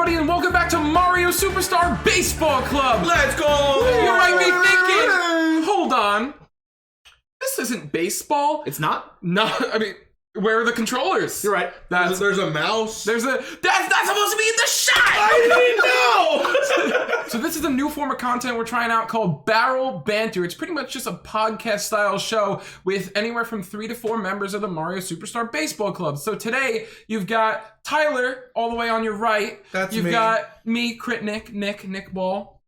everybody, and welcome back to Mario Superstar Baseball Club. Let's go! You might be thinking, hold on, this isn't baseball. It's not? No, I mean, where are the controllers? You're right. There's a mouse. That's not supposed to be in the shot! I didn't know! So this is a new form of content we're trying out called Banter. It's pretty much just a podcast-style show with anywhere from 3 to 4 members of the Mario Superstar Baseball Club. So today, you've got Tyler, all the way on your right. That's You've me. got me, Crit Nick Ball,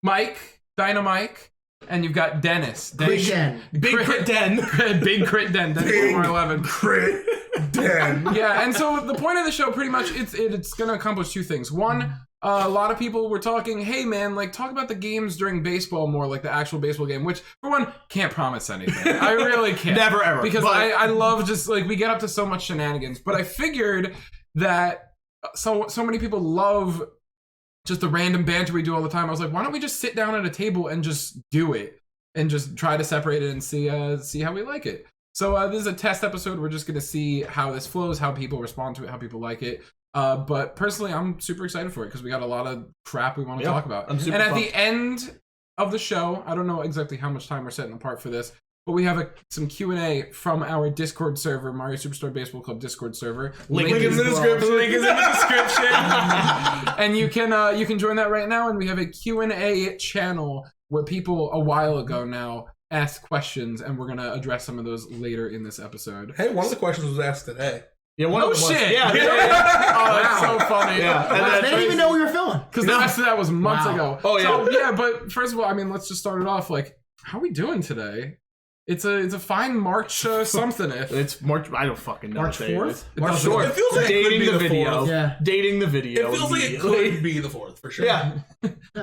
Mike, Dynamike, and you've got Dennis. Big Den. Big Crit Den. Big Crit Den. Dennis Big 411. Crit Den. Yeah, and so the point of the show, pretty much, it's going to accomplish 2 things. One, a lot of people were talking, hey man, like talk about the games during baseball more, like the actual baseball game, which for one, can't promise anything. I really can't. Never ever. Because I love just like, we get up to so much shenanigans, but I figured that so many people love just the random banter we do all the time. I was like, why don't we just sit down at a table and just do it and just try to separate it and see how we like it. So this is a test episode. We're just going to see how this flows, how people respond to it, how people like it. But personally, I'm super excited for it because we got a lot of crap we want to talk about. I'm super and at pumped. the end of the show, I don't know exactly how much time we're setting apart for this, but we have some Q&A from our Discord server, Mario Superstar Baseball Club Discord server. Link is in the description. Link is in the description. And you can join that right now. And we have a Q&A channel where people a while ago now asked questions, and we're going to address some of those later in this episode. Hey, one of the questions was asked today. Yeah, one Oh, of them was. shit. Yeah. Oh, that's so funny. Yeah. And Wow, then they didn't even know we were filming. Because the rest of that was months Wow. ago. Oh, yeah. So, yeah, but first of all, I mean, let's just start it off. Like, how are we doing today? It's a fine March something. It's March. I don't fucking know. March what day it 4th? is. It March doesn't- 4th. It feels like it could dating be the the video. 4th. Yeah. Dating the video. It feels like it immediately. could be the 4th, for sure. Yeah.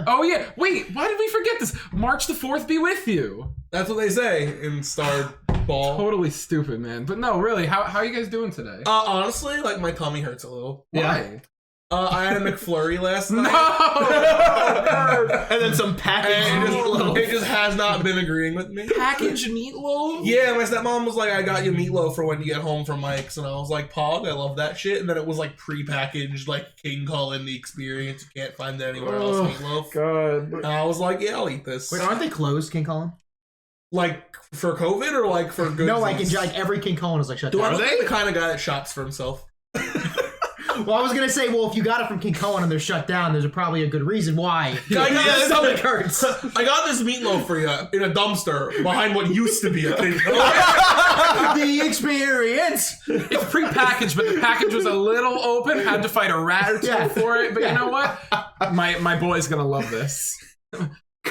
Oh, yeah. Wait, why did we forget this? March the 4th be with you. That's what they say in Star Ball. Totally stupid, man. But no, really, how are you guys doing today? Honestly, like, my tummy hurts a little. Why? I had a McFlurry last night. No! And then some packaged And meatloaf. it just has not been agreeing with me. Packaged meatloaf? Yeah, my stepmom was like, I got you meatloaf for when you get home from Mike's. And I was like, Pog, I love that shit. And then it was like pre-packaged, like King Cullen, the experience. You can't find it anywhere else, meatloaf. God. And I was like, yeah, I'll eat this. Wait, aren't they closed, King Cullen? Like, for COVID or like for good? No, like every King Cullen is like shut Do I down. look like the kind of guy that shops for himself? Well, I was gonna say, well, if you got it from King Cullen and they're shut down, there's probably a good reason why. I got this- Stomach hurts. I got this meatloaf for you in a dumpster behind what used to be a King Cullen. The experience. It's pre-packaged, but the package was a little open. Had to fight a rat or two Yeah. for it. But you know what? My boy's gonna love this.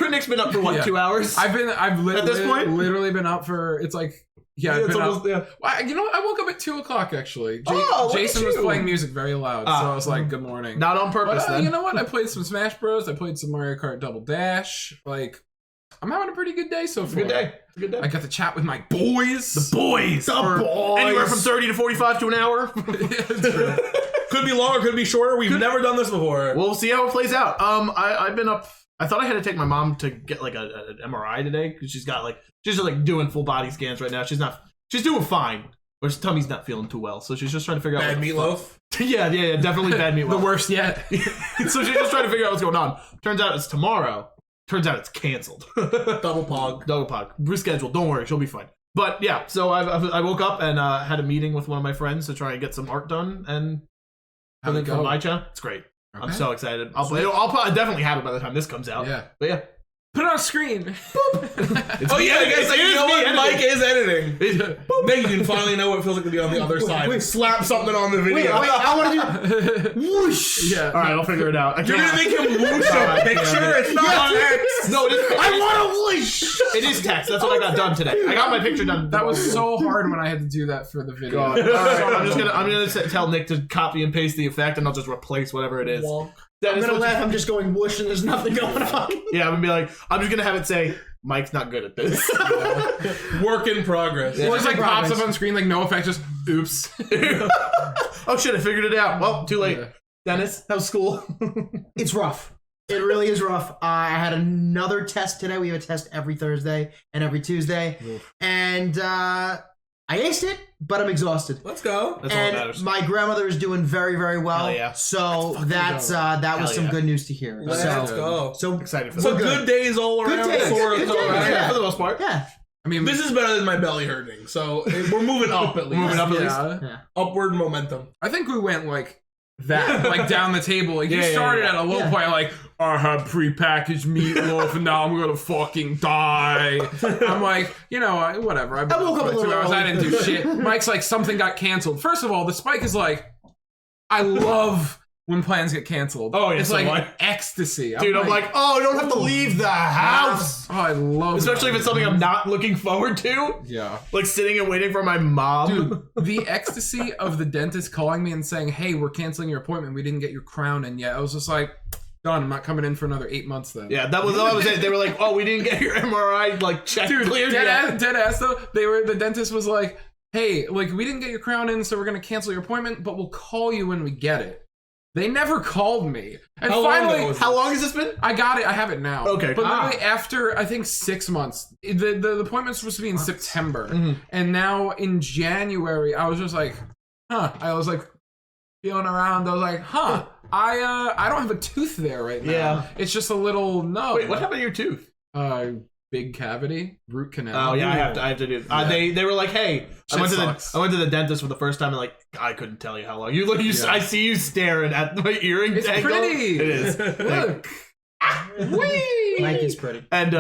Nick's been up for what, Yeah. 2 hours? I've At this point? literally been up for, it's like, yeah, I've It's been almost, up. yeah. Well, you know what? I woke up at 2 o'clock actually. Oh, look Jason at was you. playing music very loud, so I was like, good morning. Not on purpose, But then. you know what? I played some Smash Bros. I played some Mario Kart Double Dash. Like, I'm having a pretty good day so far. Good day. Good day. I got to chat with my boys. The boys. Anywhere from 30 to 45 to an hour. True. Could be longer, could be shorter. We've never done this before. We'll see how it plays out. I've been up. I thought I had to take my mom to get like an MRI today because she's just like doing full body scans right now. She's doing fine. But her tummy's not feeling too well, so she's just trying to figure out. Bad meatloaf. Yeah, definitely bad meatloaf. The worst yet. So she's just trying to figure out what's going on. Turns out it's tomorrow. Turns out it's canceled. Double Pog. Double pod. Rescheduled. Don't worry, she'll be fine. But yeah, so I woke up and had a meeting with one of my friends to try and get some art done and How'd it from go? my channel. It's great. I'm Okay. so excited. I'll probably definitely have it by the time this comes out. Yeah. But yeah. Put it on screen. It's Oh me yeah, I editing. guess like, It you is know me what? editing. Mike is editing. Wait, Then you can finally know what it feels like to be on the other side. wait. Slap something on the Wait, video. I want to do whoosh. yeah. All right, I'll figure it out. You're gonna make him whoosh a picture? It's not on X. No, it is. I want to whoosh. It is text. That's what I got done today. I got my picture done. That was so hard when I had to do that for the video. God. All right, I'm gonna tell Nick to copy and paste the effect, and I'll just replace whatever it is. Wonk. I'm gonna laugh. I'm just going whoosh, and there's nothing going on. Yeah, I'm gonna be like, I'm just gonna have it say, Mike's not good at this. Work in progress. It just like Progress. pops up on screen like no effect, just oops. Oh shit, I figured it out. Well, too late. Yeah. Dennis, how's school? It's rough. It really is rough. I had another test today. We have a test every Thursday and every Tuesday, and I aced it, but I'm exhausted. Let's go. That's all that And matters. my grandmother is doing very, very well. Hell yeah. So that was Hell some yeah. good news to hear. Let's So, go. so Excited for So that. good days all Good around. days. Sort of, Good days, right? yeah. For the most part. yeah. I mean, This is better than my belly hurting. So we're moving up at least. Moving up at least. yeah. Upward momentum. I think we went like that, like down the table. Like you Yeah, started yeah. at a low Yeah. point, like I had prepackaged meatloaf, and now I'm gonna fucking die. I'm like, whatever. I woke up a little 2 hours. I early. didn't do shit. Mike's like, something got canceled. First of all, the Spike is like, I love when plans get canceled. Oh, yeah, it's so like do I. ecstasy. Dude, I'm like, oh, I don't have to leave the house. oh, I love Especially that. if it's something I'm not looking forward to. Yeah. Like sitting and waiting for my mom. Dude, the ecstasy of the dentist calling me and saying, hey, we're canceling your appointment. We didn't get your crown in yet. I was just like, done. I'm not coming in for another 8 months then. Yeah, that was it. They were like, oh, we didn't get your MRI like check Dude, cleared yet. dead ass though. The dentist was like, hey, like we didn't get your crown in, so we're gonna cancel your appointment, but we'll call you when we get it. They never called me. And How long finally, ago was How long has this been? I got it. I have it now. Okay. But literally after, I think 6 months, the appointment's supposed to be in September. Mhm. And now in January, I was just like, huh. I was like feeling around. I was like, huh. I don't have a tooth there right now. Yeah. It's just a little nub. Wait, what happened to your tooth? Big cavity, root canal. Oh yeah, I have to do. Yeah. They were like, hey, I Shit went sucks. to the dentist for the first time and like I couldn't tell you how long. You look, Yeah. I see you staring at my earring. It's dangle. pretty. It is. Look. Whee! Mike is pretty. And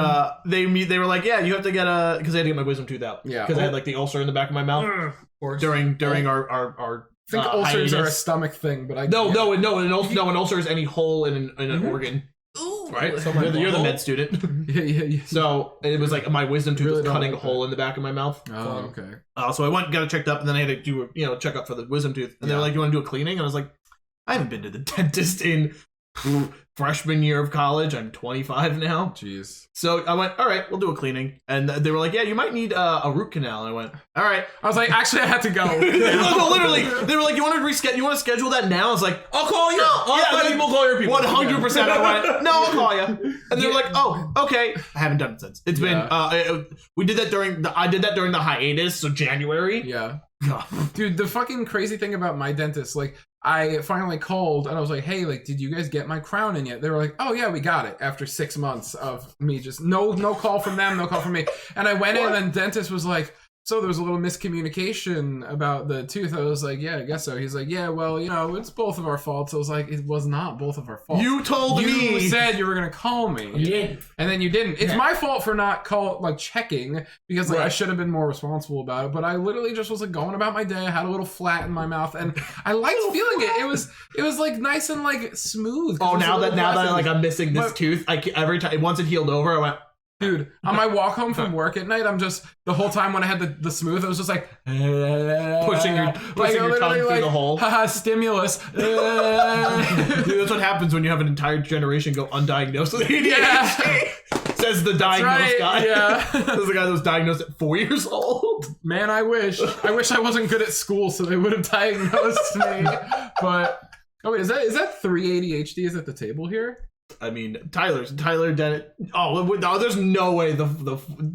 they were like, yeah, you have to get because I had to get my wisdom tooth out. Yeah. Because I had like the ulcer in the back of my mouth Of course. during our. I think ulcers are a hiatus. stomach thing, but I An ulcer is any hole in an organ. Right? So my You're the butthole? med student. Yeah. So it was like my wisdom tooth Really was don't cutting like a hole in the back of my mouth. Oh, okay. So I went and got it checked up, and then I had to do a checkup for the wisdom tooth. And they were like, "You want to do a cleaning?" And I was like, "I haven't been to the dentist in freshman year of college. I'm 25 now." Jeez. So I went, "All right, we'll do a cleaning." And they were like, "Yeah, you might need a root canal." And I went, "All right." I was like, actually, I had to go. No, literally, they were like, "You want to reschedule? You want to schedule that now?" I was like, I'll call you. I'll Yeah, let people call your people. 100%. I went, "No, I'll call you." And they were like, "Oh, okay." I haven't done it since. It's been we did that I did that during the hiatus, so January. Yeah. God. Dude, the fucking crazy thing about my dentist, like, I finally called and I was like, hey, like, did you guys get my crown in yet? They were like, oh yeah, we got it after 6 months of me just no call from them, no call from me. And I went in and the dentist was like, so there was a little miscommunication about the tooth. I was like, yeah, I guess so. He's like, yeah, well, it's both of our faults. I was like, it was not both of our faults. You told You me. said you were gonna call me. You did. And then you didn't. It's Yeah. my fault for not checking because I should have been more responsible about it. But I literally just was like going about my day. I had a little flat in my mouth, and I liked feeling it. It was like nice and like smooth. Oh, now that like I'm missing this But- tooth, every time once it healed over, I went. dude, on my walk home from work at night, I'm just the whole time when I had the smooth, I was just like Pushing your literally tongue through the hole. Haha, stimulus. Dude, that's what happens when you have an entire generation go undiagnosed with ADHD. Yeah. Says the diagnosed right, guy. yeah. Says the guy that was diagnosed at 4 years old. Man, I wish I wasn't good at school, so they would have diagnosed me. But oh wait, is that 3 ADHDs at the table here? I mean, Tyler Dennett. Oh, no, there's no way the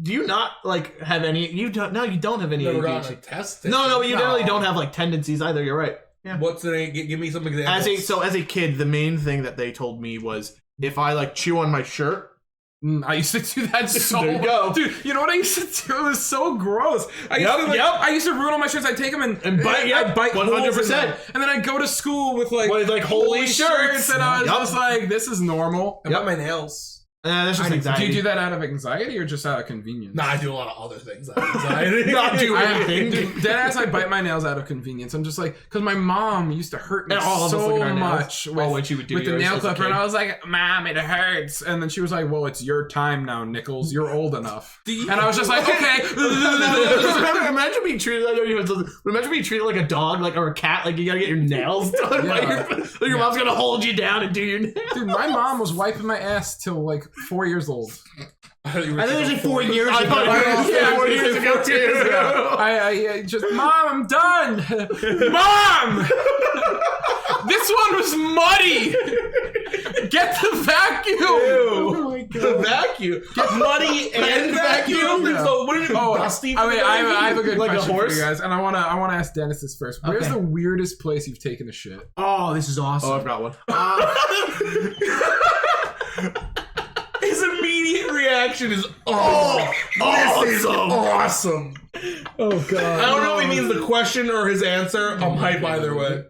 do you not like have any? You don't have any Never gotten a ADHD. test. No, but you definitely don't have like tendencies either. You're right. What's the name? Give me some examples. As a kid, the main thing that they told me was if I like chew on my shirt. I used to do that so There you go. Dude, you know what I used to do? It was so gross. I used to ruin all my shirts. I'd take them and bite, I'd bite 100%. And then I'd go to school with like holy shirts. and I was just like, this is normal. How about my nails? That's just anxiety. Do you do that out of anxiety or just out of convenience? Nah, I do a lot of other things. Anxiety. Not do I, anything. dude, deadass, I bite my nails out of convenience. I'm just like, because my mom used to hurt me And all of us look so at our nails. much When she would do with the yours nail as a clipper, and kid. I was like, Mom, it hurts. And then she was like, well, it's your time now, Nichols. You're old enough. And I was just like, okay. Imagine being treated. I know you. Imagine being treated like a dog, like or a cat. Like you gotta get your nails done. Yeah. Your mom's gonna hold you down and do your nails. Dude, my mom was wiping my ass till like 4 years old. I think I think it was like 4 years I ago. thought you were Yeah, 4 years ago too. I just, Mom, I'm done. Mom! This one was muddy. Get the vacuum. Oh my The vacuum. Muddy and vacuum. Yeah. So what is it? Dusty. I mean, I have a good Like a question for horse? you guys, and I wanna ask Dennis this first. Where's Okay. the weirdest place you've taken a shit? Oh, this is awesome. Oh, I've got one. His immediate reaction is, oh, this is awesome. Oh god. I don't know if he means the question or his answer. I'm hype either way.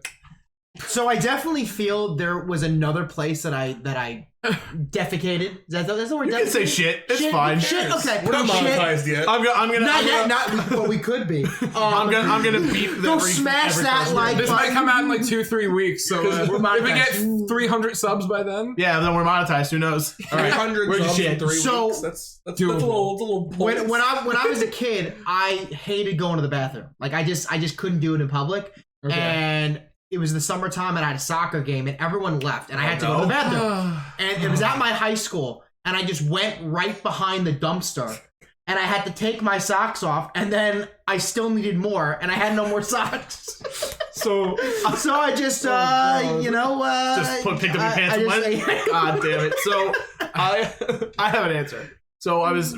So I definitely feel there was another place that I defecated. That's the word. You can say shit. It's fine. Shit. Okay. We're not Shit. monetized yet. I'm gonna. Not yet. Not. But we could be. I'm gonna beat them. Go smash that like This button. might come out in like 2-3 weeks, so we're if we monetized. get 300 subs by then, Yeah, then we're monetized. Who knows? All right. 300 Where's your subs in shit? 3 So, weeks. That's a doable. little When I was a kid, I hated going to the bathroom. Like I just couldn't do it in public. Okay. And it was the summertime, and I had a soccer game, and everyone left, and I had to go to the bathroom. And it was at my high school, and I just went right behind the dumpster, and I had to take my socks off, and then I still needed more, and I had no more socks. So So I just, picked picked up your pants and went. God damn it! So I have an answer. So I was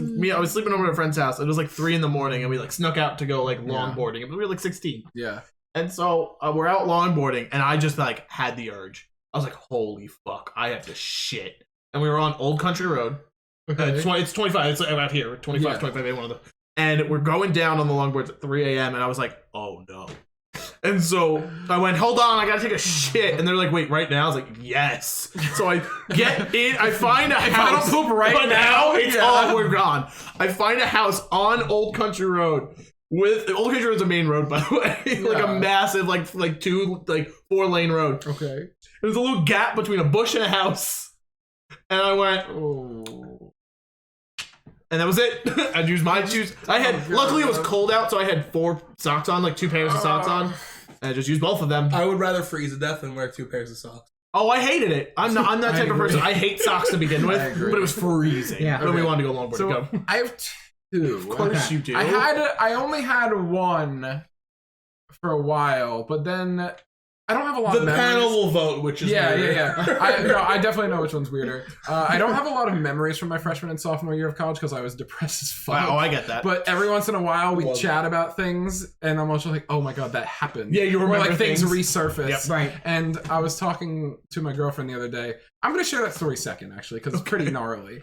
sleeping over at a friend's house. It was like 3 a.m, and we like snuck out to go like longboarding. We were like 16. yeah. And so we're out longboarding, and I just like had the urge. I was like, "Holy fuck, I have to shit!" And we were on Old Country Road. Okay. It's 25. It's like out here, 25, Yeah. 25. One of them. And we're going down on the longboards at 3 a.m. And I was like, "Oh no!" And so I went, "Hold on, I gotta take a shit." And they're like, "Wait, right now?" I was like, "Yes." So I get in. I find a house. If I don't poop right now, it's all we're gone. I find a house on Old Country Road. Old Country Road is a main road, by the way, like a Yeah. massive, like 4-lane road. Okay. There's a little gap between a bush and a house, and I went, Oh. and that was it. I'd use my shoes. Luckily it was cold out, so I had 4 socks on, like 2 pairs of socks on, and I just used both of them. I would rather freeze to death than wear 2 pairs of socks. Oh, I hated it. I'm that type of agree. person. I hate socks to begin I with, agree. but it was freezing. Yeah. When we wanted to go longboarding. So Go. I have 2. Of course you do. I only had 1 for a while, but then I don't have a lot The of memories. panel will vote, which is weird. Yeah. I definitely know which one's weirder. I don't have a lot of memories from my freshman and sophomore year of college because I was depressed as fuck. Wow, I get that. But every once in a while, we Well, chat about things, and I'm also like, "Oh my god, that happened." Yeah, you or remember like things things. resurface. Yep. Right. And I was talking to my girlfriend the other day. I'm gonna share that story second, actually, because it's pretty gnarly.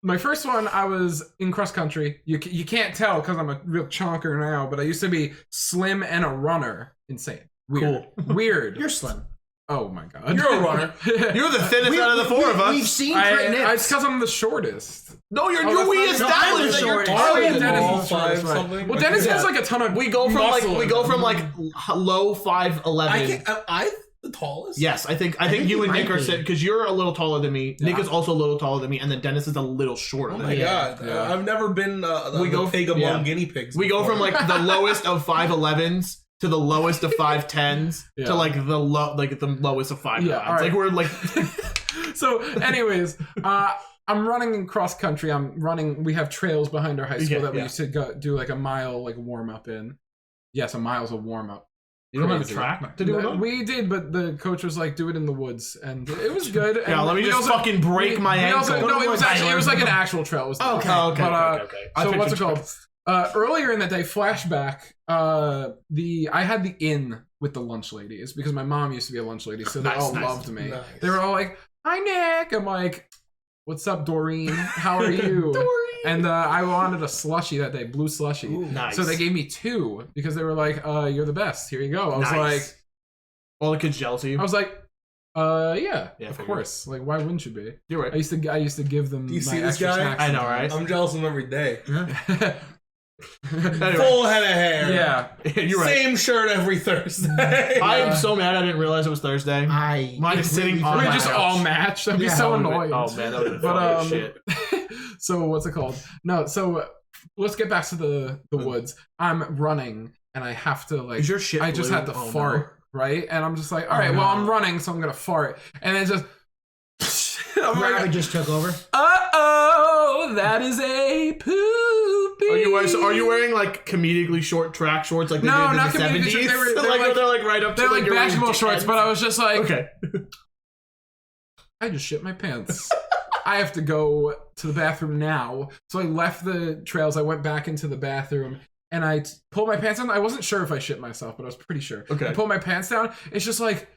My first one, I was in cross country. You can't tell because I'm a real chonker now, but I used to be slim and a runner. Insane. Weird. Weird. You're slim. Oh my god. You're a runner. You're the thinnest out of the 4 of us. We've seen Crit it's Nips. because I'm the shortest. No, that's we not- established no, that you're I'm the taller Oh, than Dennis me. all is the shortest, five right. something. Well, Dennis Yeah. has like a ton of We go from muscle like low 5'11". I can't. I'm the tallest. Yes, I think think you you and might Nick are be. sitting because you're a little taller than me. Yeah. Nick is also a little taller than me, and then Dennis is a little shorter Oh than my me. god. Yeah. I've never been We go- the pig among yeah. guinea pigs. We go before. from like the lowest of 5'11s to the lowest of 5'10s Yeah. to like the lowest of 5'9s. Yeah, all right. Like we're like So, anyways, I'm running in cross country. We have trails behind our high school that we used to go do like a mile like warm up in. Yes, a mile's a warm up. you don't have a Crazy. track to do it on? We did, but the coach was like, "Do it in the woods," and it was good. Yeah, And let me we just also- fucking break my we ankle. also- no, it was actually like an actual trail. It was Okay. Okay. But, I so pictured what's it called? trails. Earlier in the day, flashback. I had the in with the lunch ladies because my mom used to be a lunch lady, so they Nice, all nice. loved me. Nice. They were all like, "Hi, Nick." I'm like, "What's up, Doreen? How are you?" And I wanted a slushie that day, blue slushie. Ooh. Nice. So they gave me 2 because they were like, "You're the best. Here you go." I was Nice. all the kids jealous of you. like, yeah, Yeah, of figured. course. Like, why wouldn't you be? You're I right. used to give them Do you my see this extra guy? snacks. I know, right? I'm jealous of him every day. Anyway, Full head of hair. Yeah. you're right. Same shirt every Thursday. I am so mad I didn't realize it was Thursday. Mine is sitting on We my just couch. all match. That'd be Yeah. so annoying. Oh man, that would have been But, funny as shit. So what's it called? No, so let's get back to the woods. I'm running and I have to like Is your shit I just blue? had to Oh, fart, right? And I'm just like, all right, well, I'm running, so I'm gonna fart. And then just I'm Gravity like, just took over. uh-oh, that is a poopy. Are you wearing like comedically short track shorts like they No, did in not the comedically 70s? short. They were they're like right up to They're like your basketball shorts, but I was just like, okay. I just shit my pants. I have to go to the bathroom now. So I left the trails. I went back into the bathroom and I pulled my pants down. I wasn't sure if I shit myself, but I was pretty sure. Okay. I pulled my pants down. It's just like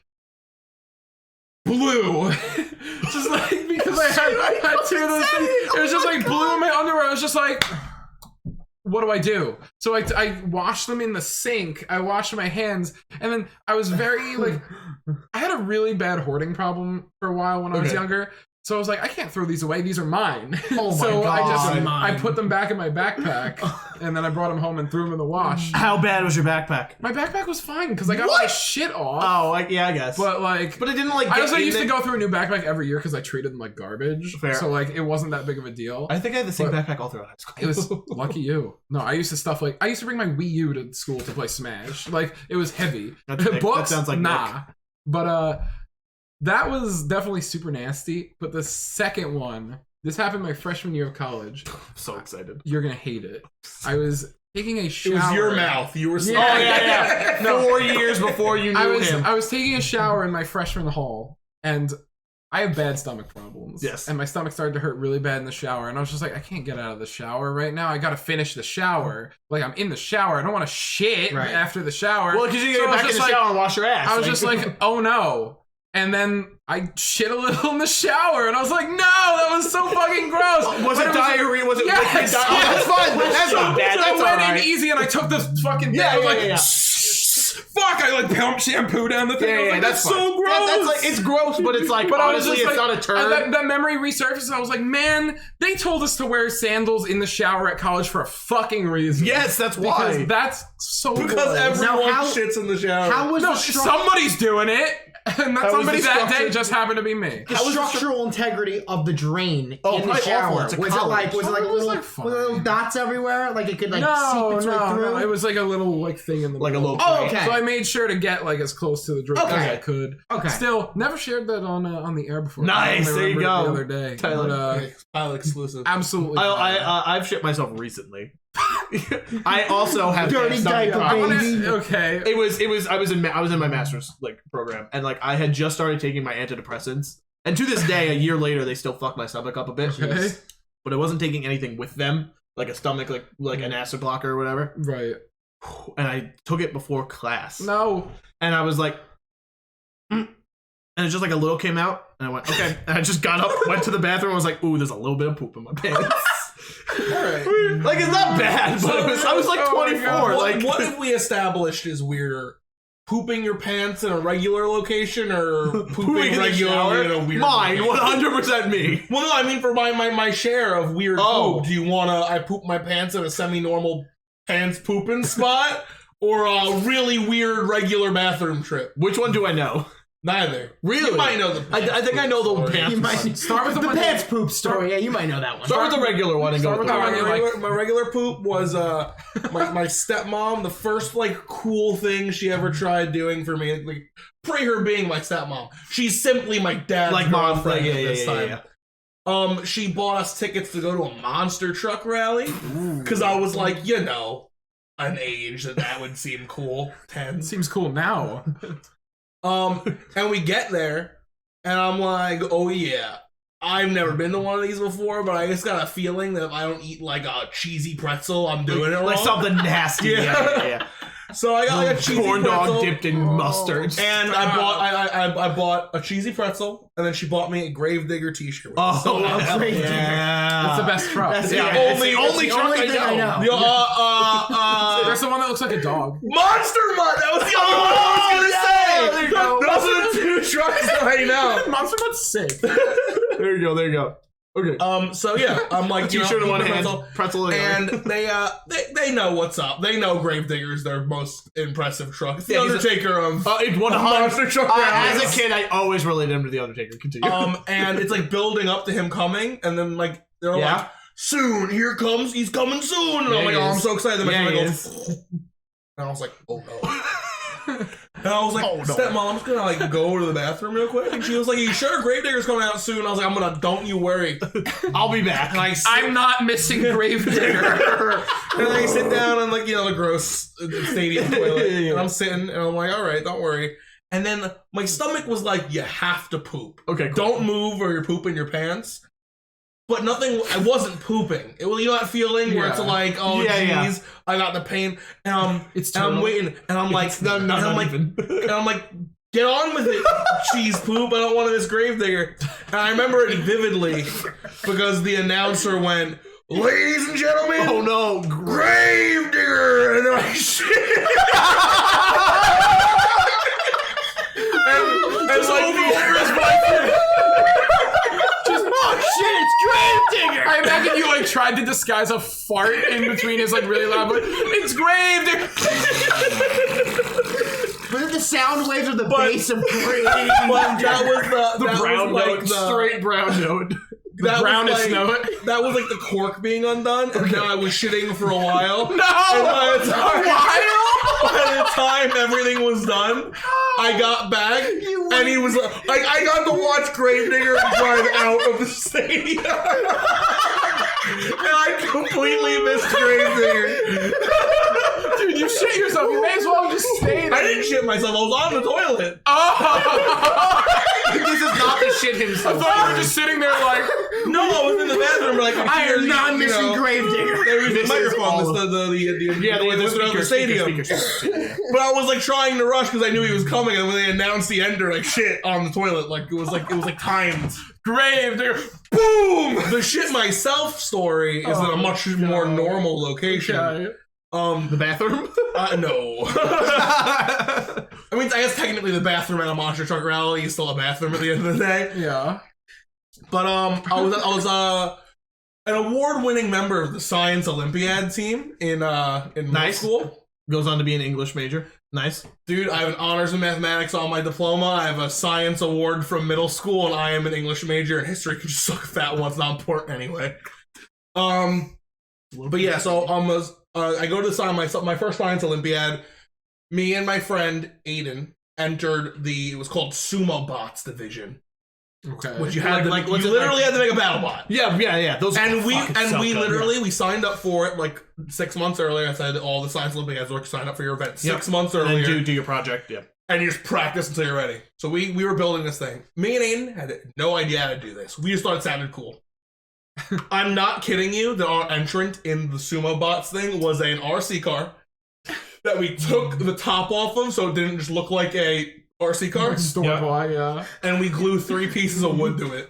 blue. Just like because I had two of those things. It was just like blue in my underwear. I was just like, what do I do? So I washed them in the sink. I washed my hands, and then I was very like, I had a really bad hoarding problem for a while when I was younger. So I was like, I can't throw these away. These are mine. Oh my so God. I put them back in my backpack, and then I brought them home and threw them in the wash. How bad was your backpack? My backpack was fine because I got all the shit off. Oh, yeah, I guess. But it didn't like. I also used to go through a new backpack every year because I treated them like garbage. Fair. So like it wasn't that big of a deal. I think I had the same backpack all throughout high school. It was lucky you. No, I used to I used to bring my Wii U to school to play Smash. Like it was heavy. Nick. Books, That sounds like nah. Nick. But that was definitely super nasty. But the second one, this happened my freshman year of college. I'm so excited. You're gonna hate it. I was taking a shower. It was your mouth. You were. Yeah. Oh yeah. No. 4 years before you knew him. I was taking a shower in my freshman hall, and I have bad stomach problems. Yes. And my stomach started to hurt really bad in the shower, and I was just like, I can't get out of the shower right now. I gotta finish the shower. Like I'm in the shower. I don't want to shit after the shower. Well, because you So get I was back in the just shower and wash your ass. I was just like, oh no. And then I shit a little in the shower, and I was like, no, that was so fucking gross. Was it diarrhea? Was it Yes. liquid diarrhea? That's fine. That's not bad. So That's I went alright. in easy, and I took this fucking thing. Yeah, I was yeah, like, yeah. fuck, I like pumped shampoo down the thing. I was like, that's fine. so gross. That's like, it's gross, but it's like, But I was honestly, just it's like, not a turd. that memory resurfaced. I was like, man, they told us to wear sandals in the shower at college for a fucking reason. Yes, that's Because why. that's so Because gross. everyone how- shits in the shower. How was No, the somebody's doing it. And that was somebody the that day structure? just happened to be me. the structural integrity of the drain Oh, in the probably shower? awful. It's a Was it like college. It was, little, like, was it little dots everywhere? Like it could like seep its way through? no. It was like a little like thing in the Like a middle. little. Oh, okay. So I made sure to get like as close to the drink Okay. as I could. Okay. Still, never shared that on the air before. Nice, I only there you remembered it go. The other day, Tyler. but, Pilot exclusive. absolutely. I've shit myself recently. I also have Dirty stomach diaper, problems. baby. Okay. It was I was in my master's like program, and like I had just started taking my antidepressants, and to this day, a year later, they still fuck my stomach up a bit. Okay. But I wasn't taking anything with them, like a stomach, like an acid blocker or whatever. Right. And I took it before class, No. and I was like, and it just like a little came out, and I went okay, and I just got up, went to the bathroom, and was like, ooh, there's a little bit of poop in my pants. Alright. Like it's not bad, but I was like Oh my 24. God. Like What have we established is weirder? Pooping your pants in a regular location or pooping in the regularly in a weird Mine, location? 100% me. Well, no, I mean for my share of weird Oh. poop. Do you want to, I poop my pants in a semi-normal pants pooping spot or a really weird regular bathroom trip? Which one do I know? Neither. Really? You might know the pants I think I know the poop story. pants. You might Start with the one pants poop story. Yeah, you might know that one. Start with the regular one and go Start with with the the regular. regular- My regular poop was my stepmom. The first like cool thing she ever tried doing for me, like pre her being my stepmom. She's simply my dad's Like mom, girlfriend yeah, at this yeah. time. She bought us tickets to go to a monster truck rally because I was like, you know, an age that would seem cool. 10. Seems cool now. And we get there, and I'm like, oh yeah. I've never been to one of these before, but I just got a feeling that if I don't eat like a cheesy pretzel, I'm doing it wrong. Like something nasty. Yeah. So I got like a cheesy Corn pretzel, dog dipped in mustard. and I bought a cheesy pretzel, and then she bought me a Gravedigger T-shirt. Which is so Oh, awesome. hell Gravedigger. yeah. That's the best truck. That's Yeah, the it's the only truck only I thing I know. know. There's the one that looks like a dog. Monster Mutt! That was the only one I was gonna say! there you go. Those are the two trucks that I know. Monster Mutt's sick. There you go. Okay. So yeah, I'm like, you know, T-shirt in one eating hand, pretzel. pretzel in the other. And they know what's up. They know Gravedigger is their most impressive truck. It's the Yeah, he's a- Undertaker of It's 100. monster truck As rallies. a kid, I always related him to the Undertaker. Continue. And it's like building up to him coming, and then like they're Yeah. like, soon, he's coming soon. And Yeah, I'm like, he oh, I'm is. so excited. Then my Yeah, stomach he goes, and I was like, oh no. And I was like, Oh, no. stepmom, I'm just gonna like go to the bathroom real quick. And she was like, you sure Gravedigger's coming out soon? I was like, don't you worry. I'll be back. And I sit, I'm not missing Gravedigger. and I sit down on like, you know, the gross stadium toilet. Yeah. And I'm sitting, and I'm like, all right, don't worry. And then my stomach was like, you have to poop. Okay, cool. Don't move or you're pooping your pants. but nothing. I wasn't pooping. It was, you know, that feeling where it's Yeah. like, oh Yeah, geez, I got the pain. And It's and I'm turtle. waiting, and I'm like, not and I'm like, even. and I'm like, get on with it, cheese poop. I don't want this Gravedigger. And I remember it vividly because the announcer went, ladies and gentlemen, Oh no, Gravedigger, and then I shit. and Just like over his wife. oh shit, it's Gravedigger! I imagine you like tried to disguise a fart in between his like really loud voice. It's Gravedigger. Was it the sound waves or the bass of grave? But that was The that brown was like note, straight brown note. that brownest was like, note. That was like the cork being undone, and then I was shitting for a while. No! By the time- Why? By the time everything was done, I got back, and he was like, I got to watch Gravedigger drive out of the stadium. And I completely missed Gravedigger. Dude, you shit yourself. You may as well just stay there. I didn't shit myself, I was on the toilet. Oh! This is not the shit I himself. thought you were just sitting there like, No, I was in the bathroom, like, I am not missing Gravedigger. There was This a is microphone, all- yeah, Yeah, the the stadium. speaker. But I was like trying to rush because I knew he was coming, and when they announced the ender, like shit on the toilet, like it was like timed. Gravedigger. Boom! The shit myself story is in a much more God. normal location. Okay. The bathroom? No. I mean, I guess technically the bathroom at a monster truck rally is still a bathroom at the end of the day. Yeah. But I was an award-winning member of the Science Olympiad team in middle Nice. school. Goes on to be an English major. Nice. Dude, I have an honors in mathematics on my diploma. I have a science award from middle school, and I am an English major. And history can just suck a fat one. It's not important anyway. But yeah, so I go to my first science Olympiad. Me and my friend Aiden entered it was called Sumo Bots division, Okay. which you had to, what's you it literally like? had to make a battle bot. Yeah. Those And we fucking suck up. literally we signed up for it like 6 months earlier. I said all the science Olympiads were sign up for your event 6 months And earlier. then do your project. Yeah. And you just practice until you're ready. So we were building this thing. Me and Aiden had no idea how to do this. We just thought it sounded cool. I'm not kidding you. Our entrant in the Sumo Bots thing was an RC car that we took the top off of so it didn't just look like a RC car. Store boy, yeah. And we glued 3 pieces of wood to it.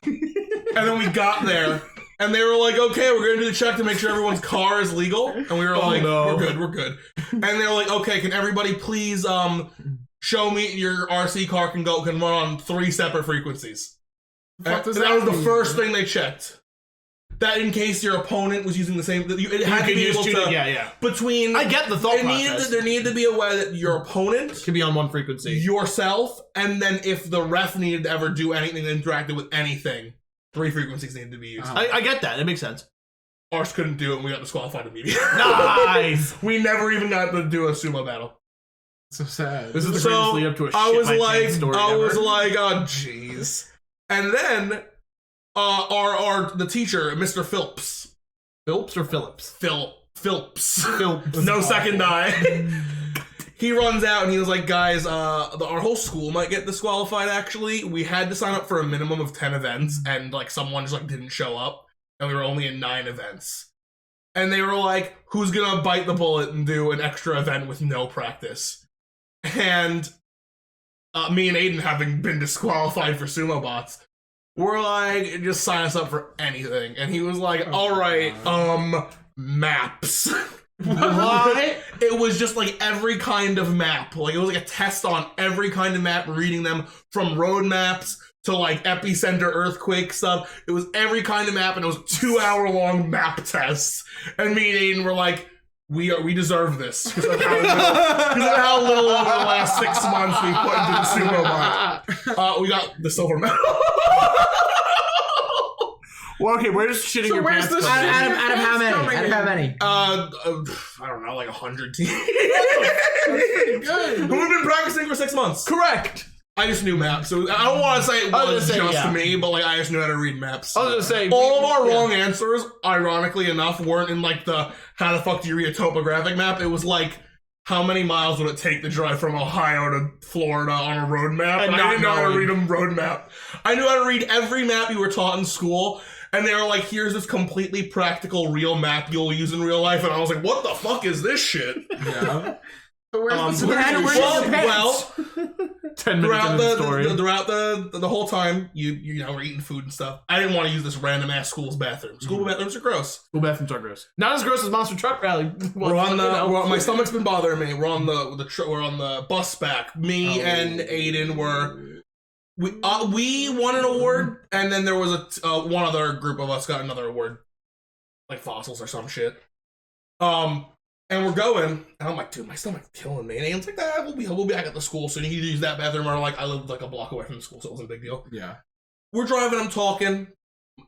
And then we got there. And they were like, okay, we're going to do the check to make sure everyone's car is legal. And we were like, no. we're good. And they were like, okay, can everybody please show me your RC car can run on 3 separate frequencies. What And does that was the mean? first thing they checked. That in case your opponent was using the same, it had to You be could able use to, two. Yeah. between, I get the thought process. there needed to be a way that your opponent, Can be on one frequency. yourself, and then if the ref needed to ever do anything that interacted with anything, 3 frequencies needed to be used. I get that. It makes sense. Ours couldn't do it, and we got disqualified immediately. Nice. We never even got to do a sumo battle. So sad. This is the So, greatest lead up to a I shit was my like, pants story oh ever. jeez. And then, the teacher, Mr. Phillips. Phillips or Phillips? Phillips. Phillips. No second die. He runs out and he was like, guys, our whole school might get disqualified, actually. We had to sign up for a minimum of 10 events, and, like, someone just, like, didn't show up, and we were only in 9 events. And they were like, who's gonna bite the bullet and do an extra event with no practice? And me and Aiden, having been disqualified for sumo bots, were like, just sign us up for anything. And he was like, alright, maps. What? It was just like every kind of map. Like it was like a test on every kind of map, reading them from road maps to like epicenter earthquake stuff. It was every kind of map, and it was 2-hour-long map tests. And me and Aiden were like, we deserve this because of how little over the last 6 months we put into the sumo bot. We got the silver medal. Well, okay, where does shitting So your where's pants the come shit? in? Out of how many? Out of how many? I don't know, like 100 teams. Good. We've been practicing for 6 months. Correct. I just knew maps. So I don't want to say it I was was gonna say, just yeah. me, but like I just knew how to read maps. I was gonna say All of our wrong answers, ironically enough, weren't in like the how the fuck do you read a topographic map? It was like how many miles would it take to drive from Ohio to Florida on a road map? And And I not didn't know how to knowing. read a road map. I knew how to read every map you were taught in school, And they were like, here's this completely practical real map you'll use in real life. And I was like, what the fuck is this shit? Yeah. So where's so they had to wear your pants. 10 minutes into the story. Throughout the whole time, you know, we're eating food and stuff. I didn't want to use this random ass school's bathroom. School bathrooms are gross. School bathrooms are gross. Not as gross as Monster Truck Rally. My stomach's been bothering me. We're on the bus back. Me and Aiden we won an award, and then there was one other group of us got another award, like fossils or some shit. And we're going, and I'm like, dude, my stomach's killing me. And Aiden's like, we'll be back at the school, so you need to use that bathroom. Or like, I lived like a block away from the school, so it wasn't a big deal. Yeah. We're driving, I'm talking.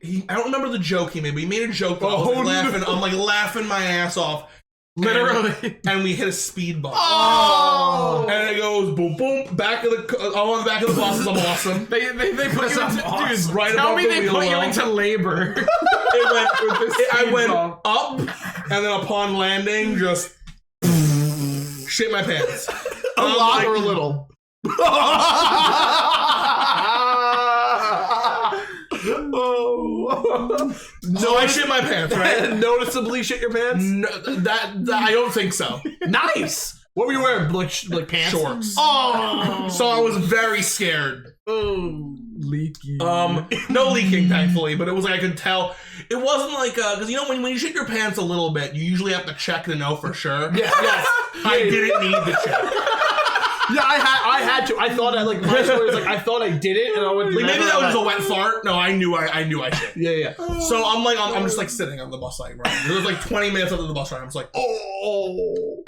I don't remember the joke he made, but he made a joke. I was laughing. I'm like laughing my ass off. Literally. And we hit a speed bump. Oh! And it goes boom, boom. I'm on the back of the bus. I'm awesome. They put you into Dude, right tell above me the they wheel put you well. into labor. I went up, and then upon landing, just shit my pants. A lot or a little? So I shit my pants, right? Noticeably shit your pants? No, that I don't think so. Nice! What were you wearing? Like pants? Shorts. Oh! So I was very scared. Oh. Leaky. No leaking, thankfully, but it was like I could tell. It wasn't like because you know when you shit your pants a little bit, you usually have to check to know for sure. Yes. I didn't need to check. Yeah, I had to. I thought my story was like I thought I did it, and I went. Like maybe that was just a wet fart. No, I knew I shit. Yeah. So I'm just like sitting on the bus like right. It was like 20 minutes after the bus ride. I was like, Oh.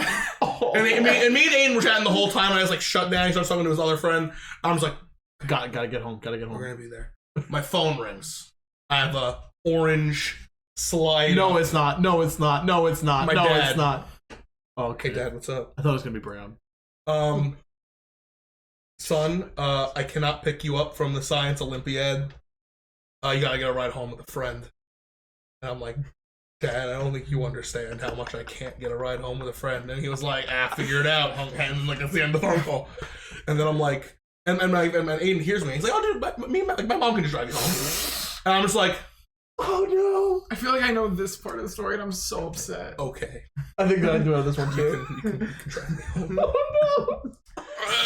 and me and Aiden were chatting the whole time. And I was like shut down. He started talking to his other friend. I was like, Gotta get home. we're gonna be there. My phone rings. I have a orange slide. No, it's not. My It's not. Okay, Hey Dad, what's up? I thought it was gonna be brown. Son, I cannot pick you up from the science Olympiad. You gotta get a ride home with a friend. And I'm like, Dad, I don't think you understand how much I can't get a ride home with a friend. And he was like, figure it out. And like that's the end of the phone call. And then I'm like, and Aiden hears me. He's like, oh, dude, my mom can just drive you home. And I'm just like, oh no. I feel like I know this part of the story, and I'm so upset. Okay. I think that I do this one too. You can drive me home. Oh no.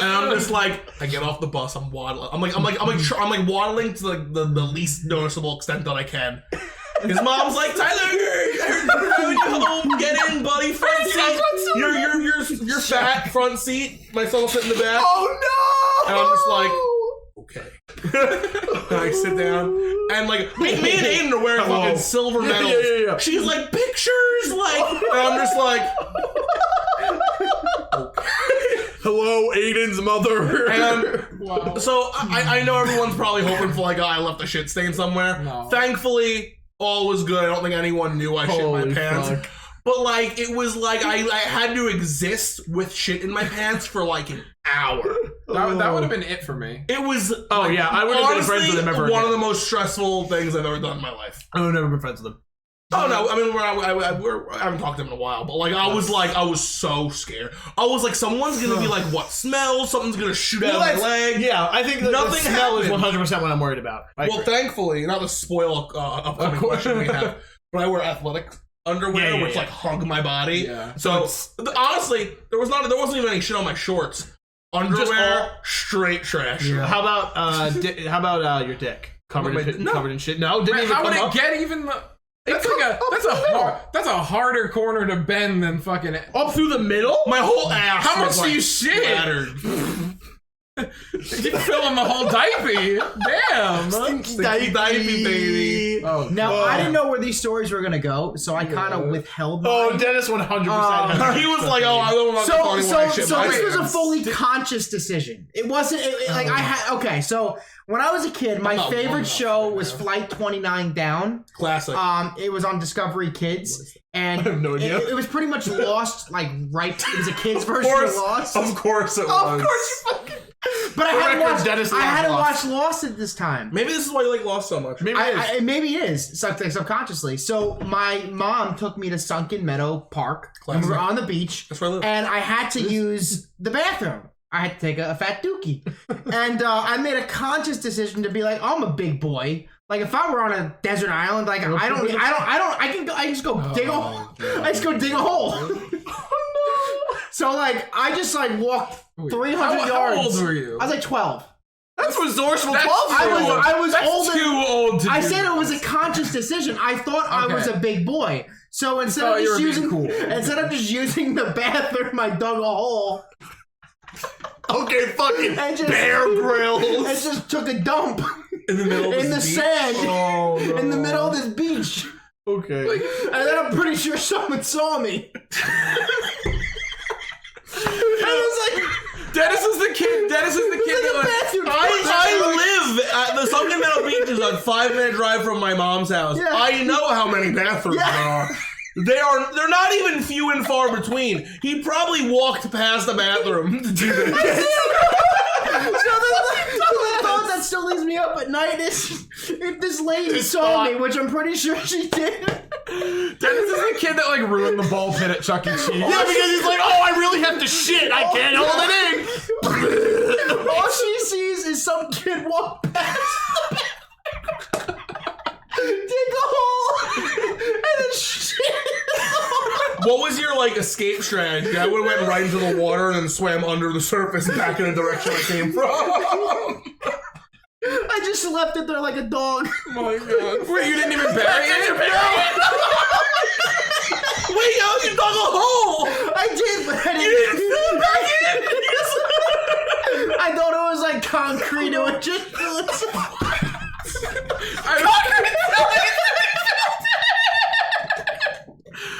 And I'm just like, I get off the bus. I'm waddling. I'm like waddling to the least noticeable extent that I can. His mom's like, Tyler, you're driving you home. Get in, buddy. Front seat. Your fat front seat. My son will sit in the back. Oh no! And I'm just like, okay. And I sit down, and like me and Aiden are wearing fucking silver medals. Yeah. She's like, pictures, like, and I'm just like, okay. Hello, Aiden's mother. And Wow. so I know everyone's probably hoping for like, I left a shit stain somewhere. No. Thankfully, all was good. I don't think anyone knew I shit my pants. Fuck. But like, it was like I had to exist with shit in my pants for like an hour. That would have been it for me. It was. Oh yeah, I would have been friends with him ever one again. of the most stressful things I've ever done in my life. I would have never been friends with him. Oh no! I mean, I haven't talked to him in a while, but like I was so scared. I was like, someone's gonna be like, "What smells?" Something's gonna shoot out of my leg. Yeah, I think Nothing the smell is happened. 100% what I'm worried about. Well, thankfully, not to spoil upcoming question we have, but I wear athletic underwear, which like hug my body. Yeah. So honestly, there wasn't even any shit on my shorts. Underwear, straight trash. Yeah. How about your dick covered in shit? No, didn't even How would come it up. get even? That's a harder corner to bend than fucking Up through the middle? My whole ass. How much was, do like, you shit? splattered. You filling the whole diaper. Damn. Diaper, baby. Oh, Now, I didn't know where these stories were going to go, so I kind of withheld mine. Oh, Dennis 100%. He was like, "Oh, I don't want to tell anyone I shit my this was a pants." fully conscious decision. It wasn't like I had. Okay, so when I was a kid, my favorite show was Flight 29 Down. Classic. It was on Discovery Kids, and I have no idea. it was pretty much Lost. Like it was a kids version of Lost. Of course it was. Of course you fucking. But I hadn't watched Lost at this time. Maybe this is why you like Lost so much. Maybe it is. Maybe it is subconsciously. So my mom took me to Sunken Meadow Park, and we were on the beach, That's where I live. and I had to use the bathroom. I had to take a fat dookie, and I made a conscious decision to be like, I'm a big boy. Like if I were on a desert island, like I can just go dig a hole. I just go dig a hole. So like I just like walked 300 yards. How old were you? I was like 12. That's resourceful. I was That's older. too old to I do said it was a this. conscious decision. I thought I was a big boy. So instead of just using the bathroom, I dug a hole. Okay, fucking And Bear Grylls. And just took a dump In the middle of in the this beach? sand Oh, no. in the middle of this beach. Okay. And then I'm pretty sure someone saw me. Dennis is the kid. Dennis is the kid that like. I live at the Sunken Meadow Beach is a 5-minute drive from my mom's house. Yeah. I know how many bathrooms there are. They're not even few and far between. He probably walked past the bathroom to do this. The thought that still leaves me up at night is if this lady saw me, which I'm pretty sure she did. Dennis is the kid that like ruined the ball pit at Chuck E. Cheese. Yeah, because he's like, oh, I really have to shit. I can't hold it in. All she sees is some kid walk past the dig a hole, and then shit. What was your like escape strategy? I would have went right into the water and then swam under the surface back in the direction I came from. I just left it there like a dog. Oh my god. Wait, you didn't even bury it? Wait, yo, you dug a hole! I did, but I didn't. You didn't fill it back in! I thought it was like concrete. It would just fill it.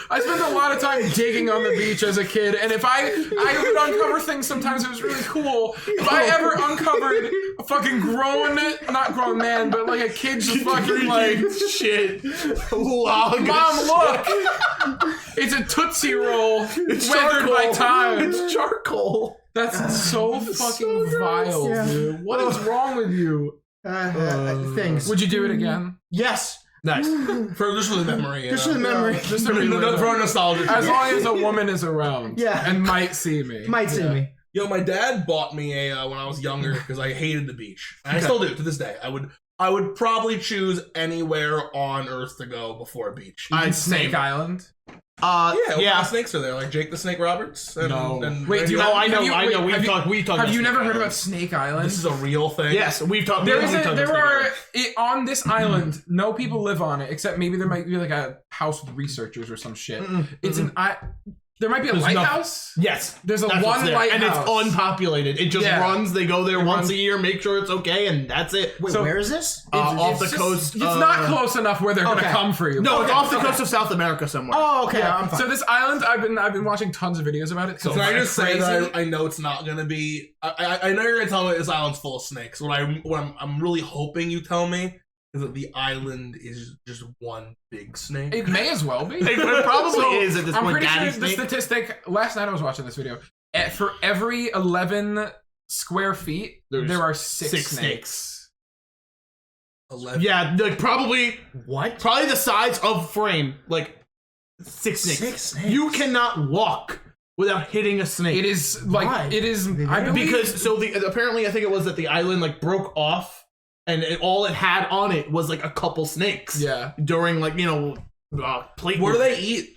I spent a lot of time digging on the beach as a kid, and if I would uncover things sometimes it was really cool. If I ever uncovered a fucking not grown man, but like a kid just fucking like shit. Log. Mom, look! It's a Tootsie Roll weathered by time. It's charcoal. That's so fucking vile, Yeah. dude. What is wrong with you? Things. Would you do it again? Yes. Nice. Just for the memory. Just for the memory. Just to relive it. For nostalgia. As long as a woman is around. Yeah. And might see me. Might see me. Yo, my dad bought me a when I was younger because I hated the beach. And I still do to this day. I would probably choose anywhere on Earth to go before a beach. Snake Island. Yeah, snakes are there, like Jake the Snake Roberts. And, No. and Wait, do you Oh, I know. We've We've talked. Have you never heard about about Snake Island? this is a real thing. Yes, we've talked. There are on this island. No people live on it, except maybe there might be like a house with researchers or some shit. It's an There might be a lighthouse. Yes, There's a that's what's one there. lighthouse, and it's unpopulated. It just Yeah. runs. They go there once a year, make sure it's okay, and that's it. Wait, So- where is this? Off the It's coast. It's not close enough where they're gonna Okay. come for you. No, it's off the Okay. coast of South America somewhere. Oh, okay. I'm fine. So this island, I've been watching tons of videos about it. So can I just say that I know it's not gonna be? I know you're gonna tell me this island's full of snakes. What I'm really hoping you tell me is that the island is just one big snake. It may as well be. It probably is at this I'm point. pretty Daddy sure the snake. statistic. Last night I was watching this video. For every 11 square feet, There's there are six six snakes. 11. Yeah, like probably What? the size of frame, like 6 snakes. 6 snakes. You cannot walk without hitting a snake. It is like Why? it is. I believe Because apparently I think it was that the island like broke off, and all it had on it was like a couple snakes. yeah, During plate. Where do they eat?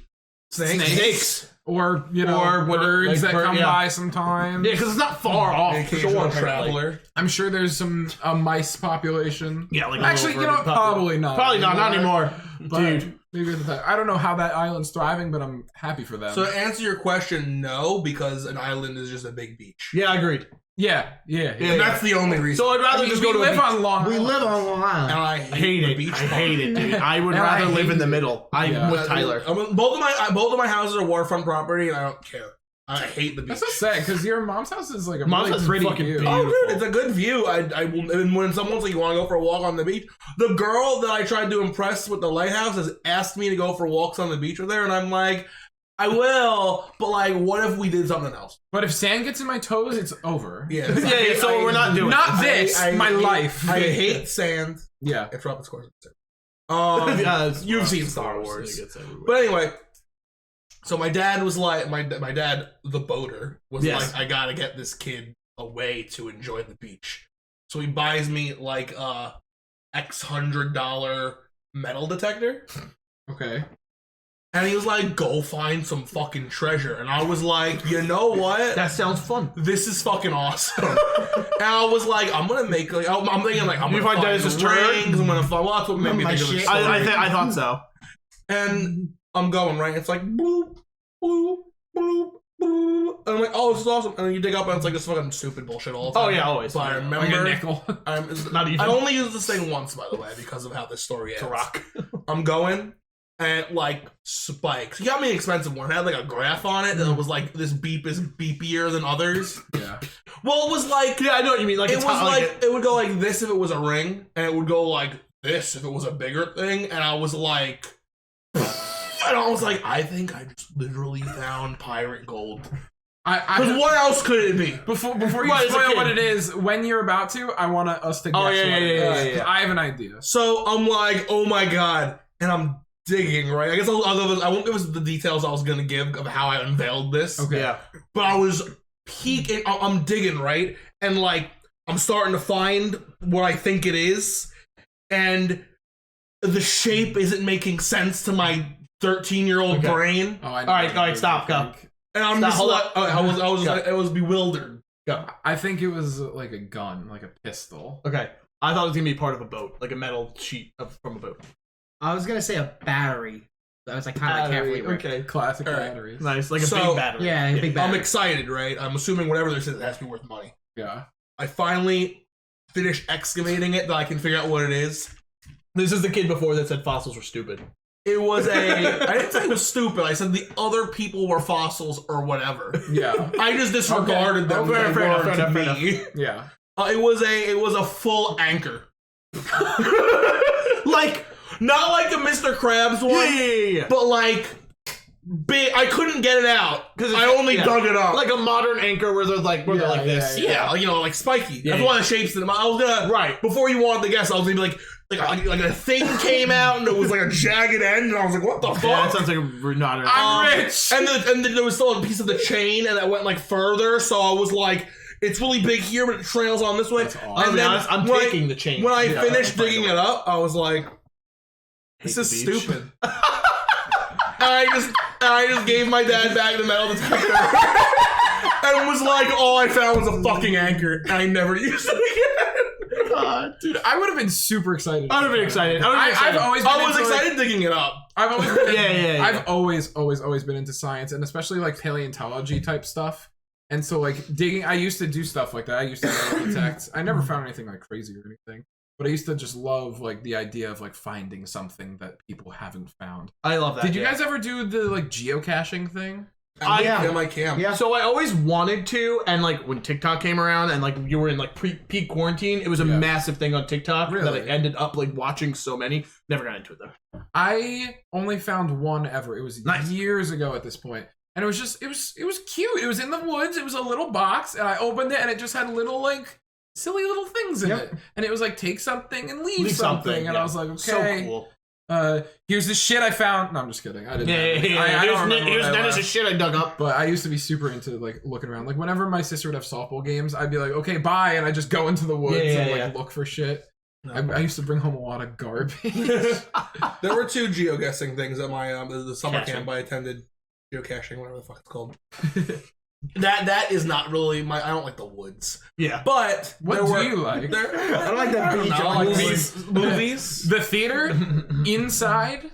Snakes. or Or what- birds like that come yeah. by sometimes. Yeah, because it's not far off Occasional shore. traveler. I'm sure there's some mice population. Yeah, like Actually, you know what? Probably not. Probably not anymore, But dude. maybe at the time. I don't know how that island's thriving, but I'm happy for them. So to answer your question, no, because an island is just a big beach. Yeah, I agreed. yeah. And that's the only reason. So I'd rather just go to a live beach. on Long We Island. live on Long And Island. I I hate the it. beach I hate it, dude. I would And rather I live hate in the it. middle. I'm Yeah. with Tyler. Both of my houses are waterfront property, and I don't care. I hate the beach. That's so sad because your mom's house is like a Mom's really house is pretty fucking view. beautiful. Oh, dude, it's a good view. I will. And when someone's like, "You want to go for a walk on the beach?" The girl that I tried to impress with the lighthouse has asked me to go for walks on the beach with her, and I'm like, "I will," but like, what if we did something else? But if sand gets in my toes, it's over. Yeah, Yeah, so we're not doing Not it. this, my life. I hate sand. Yeah. If Tropic Squares. You've seen Star Wars. But anyway, so my dad was like, my dad, the boater, was Yes. like, I gotta get this kid a way to enjoy the beach. So he buys me like X $100 metal detector. Okay. And he was like, go find some fucking treasure. And I was like, you know what? That sounds fun. This is fucking awesome. And I was like, I'm gonna make like I'm thinking like I'm You gonna find find Dennis's rings. I'm gonna find. Well, that's what made me My think of the shit. story. I thought so. And I'm going right. It's like bloop, bloop, bloop, bloop. And I'm like, oh, this is awesome. And then you dig up, and it's like this fucking stupid bullshit all the time. Oh yeah, always. But I remember, Like a nickel. Not even. I only used this thing once, by the way, because of how this story ends. To rock. I'm going, and it, like, spikes. He got me an expensive one. It had like a graph on it, and it was like, this beep is beepier than others. Yeah. Well, it was like, Yeah, I know what you mean. Like it it's was hot, like, it would go like this if it was a ring, and it would go like this if it was a bigger thing, and I was like, and I was like, I think I just literally found pirate gold. Because what else could it be? Before you Right, as a spoil kid. what it is, when you're about to, I want us to guess Oh, yeah, what it yeah, is, yeah, 'cause I have an idea. So I'm like, oh my god, and I'm digging, right? I guess I won't give us the details I was gonna give of how I unveiled this. Okay. Yeah. But I was peeking, I'm digging, right? And like, I'm starting to find what I think it is, and the shape isn't making sense to my 13-year-old Okay. brain. Oh, I know. All right, stop, go. And I'm Stop, just hold like, up. I was Go. like, I was bewildered. I think it was like a gun, like a pistol. Okay. I thought it was gonna be part of a boat, like a metal sheet from a boat. I was gonna say a battery. I was like kind of halfway. Okay. Classic All right. batteries. Nice, like a So- big battery. Yeah, a big I'm battery. excited, right? I'm assuming whatever this is, it has to be worth money. Yeah. I finally finish excavating it that I can figure out what it is. This is the kid before that said fossils were stupid. It was I didn't say it was stupid. I said the other people were fossils or whatever. Yeah. I just disregarded them. Fair They enough, weren't fair to enough, me. Yeah. It was a full anchor. Like, Not like the Mr. Krabs one, yeah. but like big. I couldn't get it out because I only dug it up. Like a modern anchor where they're like this. yeah, you know, like spiky. Yeah, That's yeah. one of the shapes of them. I was gonna Right. before you wanted to guess. I was gonna be like a thing came out and it was like a jagged end, and I was like, what the fuck? Yeah, that sounds like a modern. I'm rich. And then there was still a piece of the chain, and that went like further. So I was like, it's really big here, but it trails on this way. That's awesome. I'll And be then honest, I'm when taking the chain. When I Yeah, finished I'll digging find it up, I was like, this Hate is the beach. stupid. And I just gave my dad back the metal detector. And was like, all I found was a fucking anchor. And I never used it again. God. Dude, I would have been super excited. I would have been excited. I've always been I was into, like- excited digging it up. I've always been, Yeah. I've always been into science, and especially like paleontology type stuff. And so like digging, I used to do stuff like that. I used to detect. I never found anything like crazy or anything, but I used to just love like the idea of like finding something that people haven't found. I love that. Did you yeah. guys ever do the like geocaching thing? Yeah. I can. Yeah. So I always wanted to, and like when TikTok came around, and like you were in like peak quarantine, it was a Yeah. massive thing on TikTok that Really? I ended up like watching so many. Never got into it though. I only found one ever. It was Nice. years ago at this point. And it was just it was cute. It was in the woods. It was a little box, and I opened it and it just had little like silly little things in Yep. it. And it was like take something and leave, Leave something. And yeah. I was like, okay. So cool. Here's the shit I found. No, I'm just kidding. I didn't. Yeah. I don't remember Here's what I Dennis's left. shit I dug up. But I used to be super into like looking around. Like whenever my sister would have softball games, I'd be like, okay, bye, and I just go into the woods and like look for shit. I used to bring home a lot of garbage. There were 2 geoguessing things at my the summer Caching. camp I attended. Geocaching, whatever the fuck it's called. that is not really my. I don't like the woods, Yeah. but What there do were, you like? I don't like the beach. I like movies. The theater inside.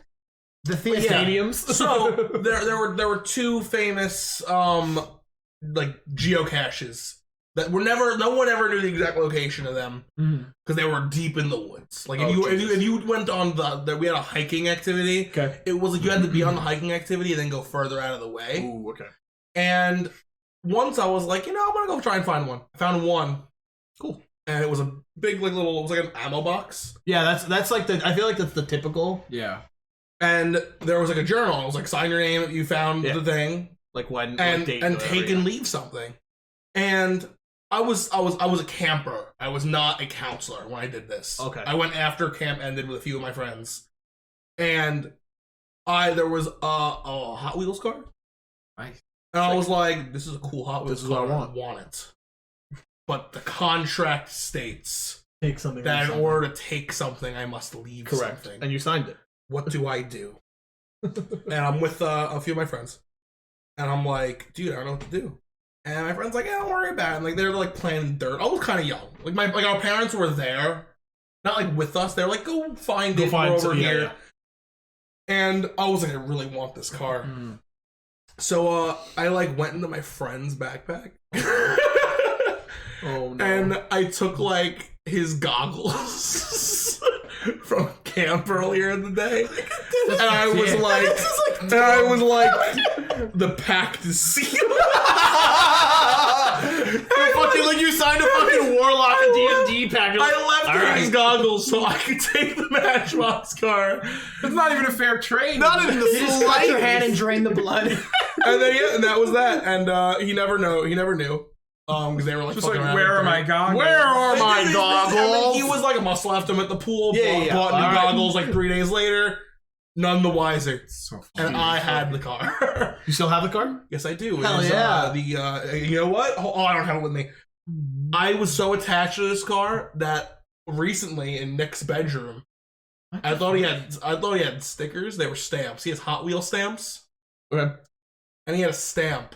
The theater. Yeah. Stadiums. So there were 2 famous like geocaches that were never. No one ever knew the exact location of them because they were deep in the woods. Like if you went on we had a hiking activity. Okay. It was like you had to be on the hiking activity and then go further out of the way. Ooh, okay. And once I was like, I'm gonna go try and find one. I found one. Cool. And it was a big it was like an ammo box. Yeah, that's like I feel like that's the typical Yeah. And there was like a journal. It was like sign your name if you found Yeah. the thing. like when And date and or take whatever, and leave something. And I was a camper. I was not a counselor when I did this. Okay. I went after camp ended with a few of my friends. And there was a Hot Wheels car. Nice. And I was like, this is a cool Hot Wheels This is what car. I want. it. But the contract states Take something. that in order to take something, I must leave Correct. something. And you signed it. What do I do? And I'm with a few of my friends. And I'm like, dude, I don't know what to do. And my friend's like, yeah, don't worry about it. And like, they're like playing dirt. I was kind of young. Like our parents were there. Not like with us. They're like, go find it. We're over here. Yeah. And I was like, I really want this car. So I like went into my friend's backpack. Oh no. And I took like his goggles from camp earlier in the day. And I was like, the pact is sealed. Fucking like you signed a fucking Warlock D&D pack. I left his goggles so I could take the Matchbox car. It's not even a fair trade. Not even the You just cut your hand and drain the blood. And then and that was that. And he never knew. Because they were like, Just fucking like, around where with are my dirt. goggles? Where are my And then goggles? he was like a muscle, left him at the pool, Yeah, bought new alright. goggles like 3 days later. None the wiser. So And I had the car. You still have the card? Yes, I do. Hell It is, yeah. you know what? Oh, I don't have it with me. I was so attached to this car that recently in Nick's bedroom, I thought he had stickers. They were stamps. He has Hot Wheel stamps, Okay. and he had a stamp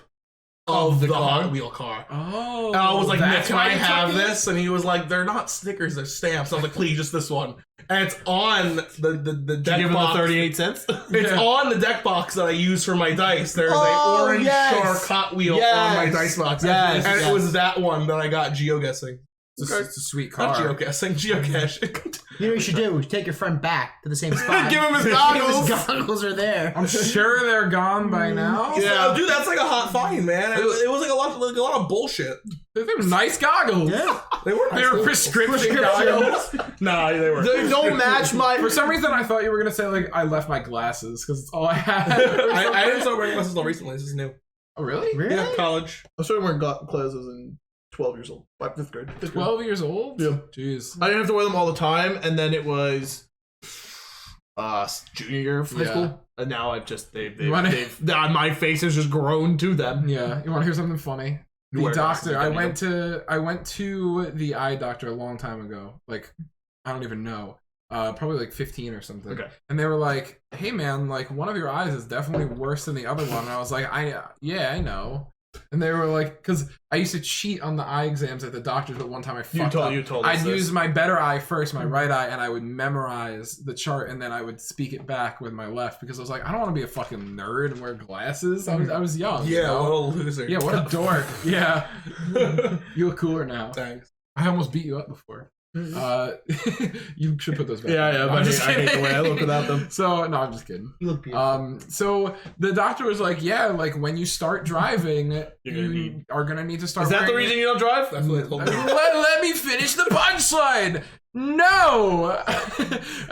of the car? Hot Wheel car. Oh. And I was like, Nick, that's can why I you have took it? this? And he was like, they're not stickers, they're stamps. I was like, please, just this one. And it's on the deck Give him the box. 38 cents? It's on the deck box that I use for my dice. There's a orange shark Hot Wheel on my dice box. Yes, And yes. it was that one that I got geoguessing. It's a sweet Not car. geoguessing, geocaching. You know what you should do? Take your friend back to the same spot. Give him his His goggles. goggles are there. I'm sure they're gone by now. Yeah, dude, that's like a hot find, man. It was like a lot of bullshit. They were nice goggles. Yeah. They were They were prescription goggles. Nah, they were. They don't match my. For some reason, I thought you were gonna say like I left my glasses because it's all I had. I didn't start wearing glasses until recently. This is new. Oh really? Really? Yeah, college. I started wearing glasses in 12 years old. 5th grade. 12 years old. Yeah. Jeez. I didn't have to wear them all the time, and then it was junior year of high Yeah. school, and now I've just wanna- my face has just grown to them. Yeah. You want to hear something funny? You The wear doctor. glasses, I went to the eye doctor a long time ago. Like I don't even know. Probably like 15 or something. Okay. And they were like, "Hey man, like one of your eyes is definitely worse than the other one." And I was like, I know." And they were like, because I used to cheat on the eye exams at the doctor's, but one time I fucked up. You told us I'd this. use my better eye first, my right eye, and I would memorize the chart, and then I would speak it back with my left because I was like, I don't want to be a fucking nerd and wear glasses. I was young. you Yeah, know? what a loser. Yeah, what a dork. Yeah. You look cooler now. Thanks. I almost beat you up before. You should put those back. Yeah, No, but I'm just I hate the kidding. way I look without them. So, no, I'm just kidding. You look beautiful. So the doctor was like, yeah, like when you start driving, gonna are gonna need to start. Is that the wearing- reason you don't drive? That's what they told me. let me finish the punchline. No,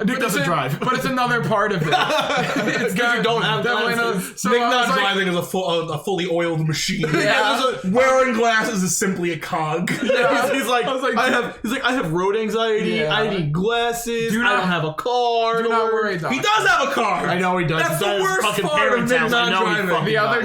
Nick doesn't drive. but it's another part of it. It's because you don't have definitely glasses. not- So Nick I was not like- driving is a fully oiled machine. Yeah. Wearing glasses is simply a cog. Yeah. He's like, I was like, I have road anxiety. Yeah. I need glasses. Do I not- don't have a car. Do not worry, doctor. He does have a car. I know he does. That's He the does. worst Fucking part of parents' Nick house. not I know he driving. fucking The other